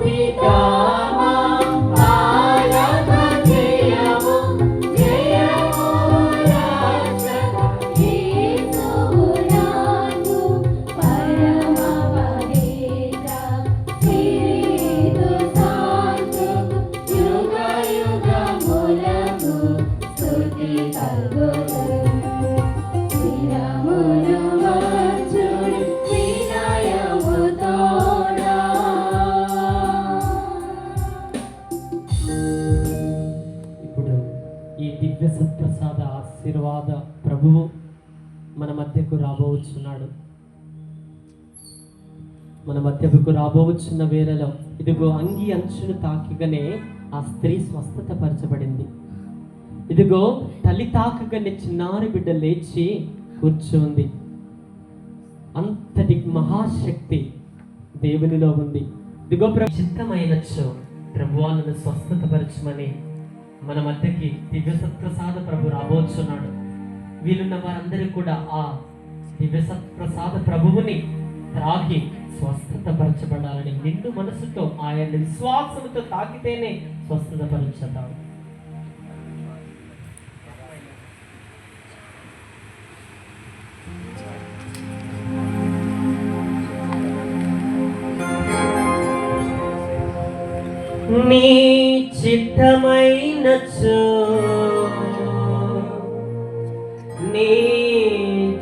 పతికామా ఆరాధ జయము జయము రాజక యేసువు నాకు పరమ పవిత్ర సిరితో శాంతుకు యుగ యుగములకు స్తుతి కలుగును శ్రీరామును వచ్చుడి వినయముతోడా. ఇప్పుడు ఈ దివ్య సత్ప్రసాద ఆశీర్వాద ప్రభువు మన మధ్యకు రాబోచున్నాడు. మన మధ్యకు రాబోచున్న వేళలో ఇదిగో అంగి అంచును తాకిగానే ఆ స్త్రీ స్వస్థత పరచబడింది. ఇదిగో తల్లి తాకగానే చిన్నారి బిడ్డ లేచి కూర్చుంది. అంతటి మహాశక్తి దేవునిలో ఉంది. ఇదిగో చిత్తమైనచ్చు ప్రభువాలను స్వస్థత పరచమని మన మధ్యకి దివ్య సత్ప్రసాద ప్రభు రాబోచున్నాడు. వీలున్న వారందరూ కూడా ఆ దివ్య సత్ప్రసాద ప్రభువుని త్రాగి స్వస్థత పరచబడాలని నిండు మనసుతో ఆయన విశ్వాసంతో తాకితేనే స్వస్థత పరచుతాడు. నీ చిత్తమైనచ్చు నీ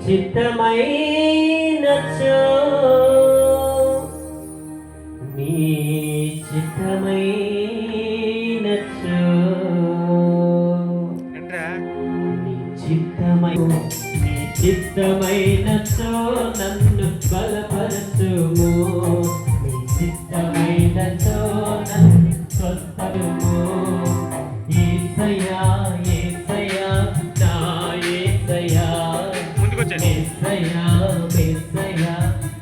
చిత్తమైనచ్చు నీ చిత్తమైనచ్చు నీ చిత్తమైనచ్చు నన్ను బలపరచుము నీ చిత్తమైనచ్చు నన్ను స్వస్థము యేసయ్యా యేసయ్యా నా యేసయ్యా యేసయ్యా యేసయ్యా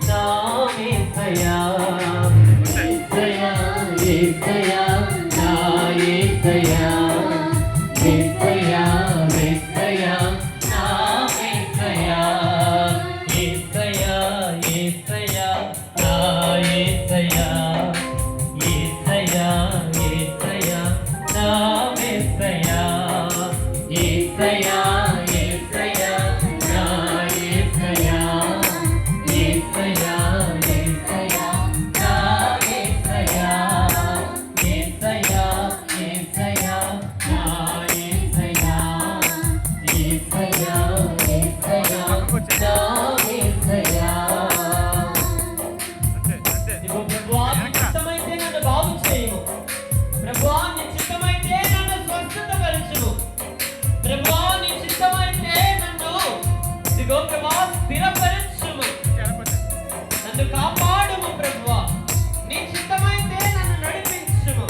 నా యేసయ్యా యేసయ్యా యేసయ్యా నా యేసయ్యా యేసయ్యా యేసయ్యా నా యేసయ్యా యేసయ్యా యేసయ్యా నా యేసయ్యా యేసయ్యా యేసయ్యా నా యేసయ్యా యేసయ్యా యేసయ్యా నా యేసయ్యా యేసయ్యా యేసయ్యా నా యేసయ్యా యేసయ్యా యేసయ్యా నా యేసయ్యా యేసయ్యా యేసయ్యా నా యేసయ్యా. ఇదిగో ప్రభువా, నీ చిత్తమైతే నన్ను బాగు చేయము. ప్రభువా, నీ చిత్తమైతే నన్ను స్వస్థతపరచుము. ప్రభువా, నీ చిత్తమైతే నన్ను ఇదిగో ప్రభువా స్థిరపరచుము. నన్ను కాపాడుము ప్రభువా. నీ చిత్తమైతే నన్ను నడిపించుము.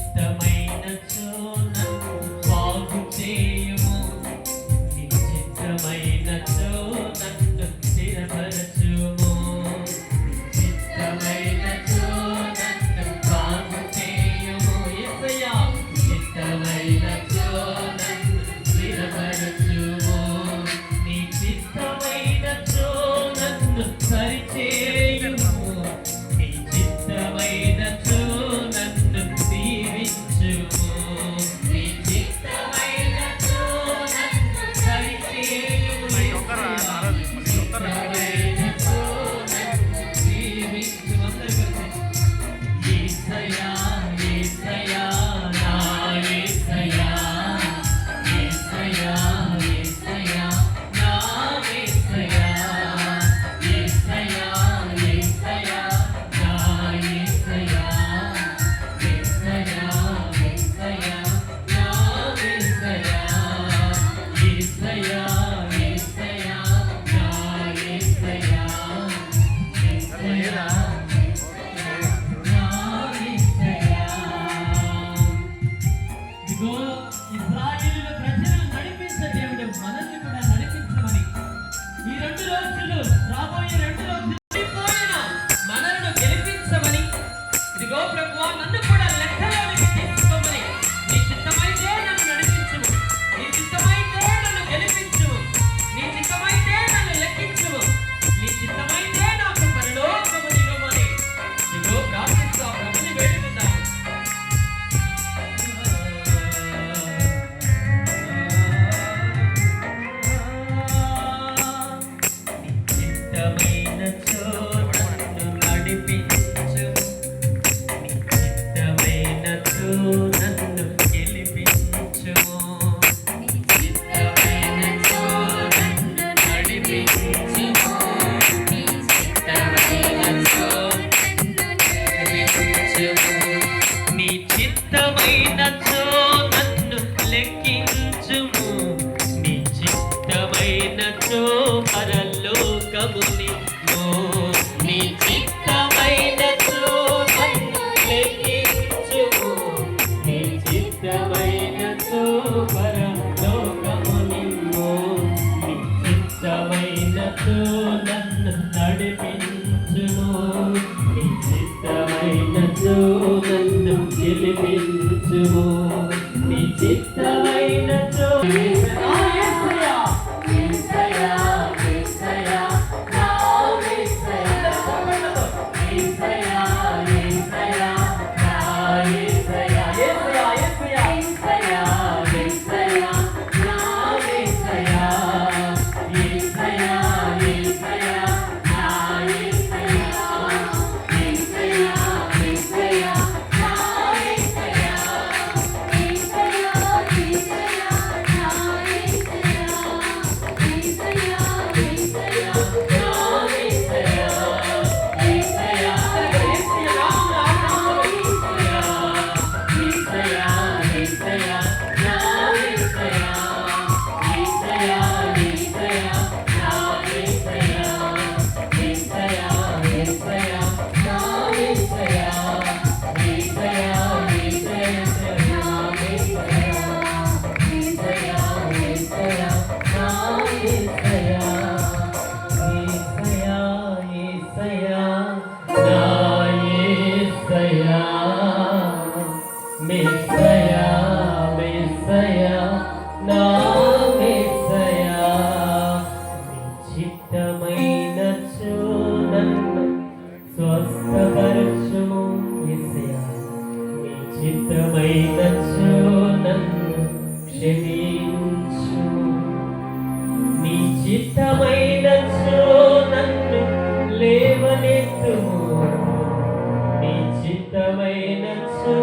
చిత్తమైనచో నన్ను బాగు చేయుము. స్వస్థపరచు పరలోకముని నీ చిత్తమైనచో నన్ను లెక్కించుము నీ చిత్తమైనచో పరలోకముని నీ చిత్తమైనచో నన్ను నడిపించుము నీ చిత్తమైనచో నన్ను గెలిపించుము నీ చిత్తమైనచో స్వస్థపరచుము యేసయ్యా నీ చిత్తమైనచో నన్ను క్షమించుము నీ చిత్తమైనచో నన్ను లేవనెత్తుము నీ చిత్తమైనచో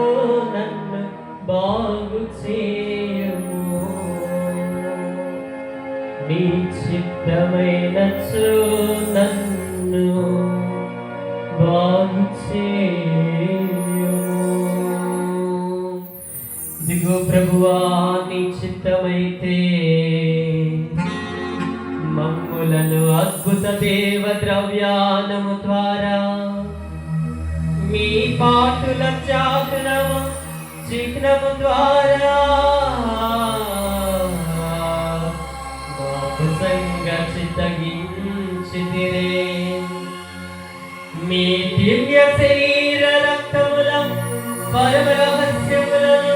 నన్ను బాగు చేయుము నీ చిత్తమైనచో నన్ను బాగు చేయుము ఇదిగో ప్రభువా నీ చిత్తమైతే మమ్ములను అద్భుత దేవ ద్రవ్యానము ద్వారా మీ పాటుల చాతునము చిహ్నము ద్వారా మాకు సంగతి తగ్గించితిరే మీ దివ్య శరీర రక్తముల పరమ రహస్యములను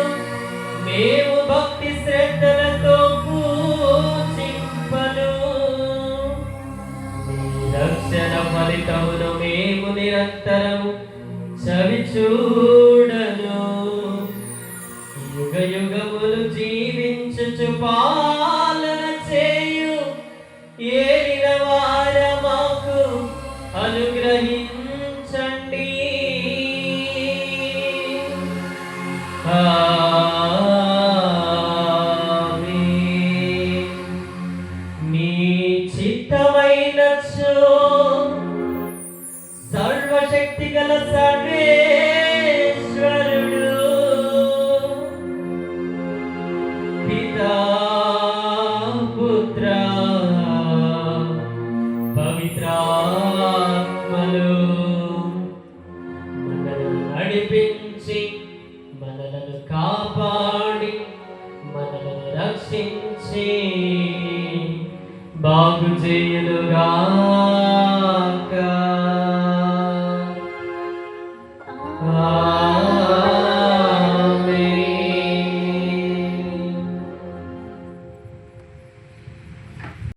మేము భక్తి శ్రద్ధలతో పూజింపను మీ రక్షణ ఫలితమును మేము నిరంతరము చవి చూడను యుగ యుగములు జీవించుచు పాలన చేయు ఏలిన వార మాకు అనుగ్రహించండి ఆమేన్. నీ చిత్తమైనచో సర్వశక్తి గల సర్వేశ్వరుడు పితా పుత్ర పవిత్రాత్మలు మనలను నడిపించి మనలను కాపాడి మనలను రక్షించి బాగు చేయునుగా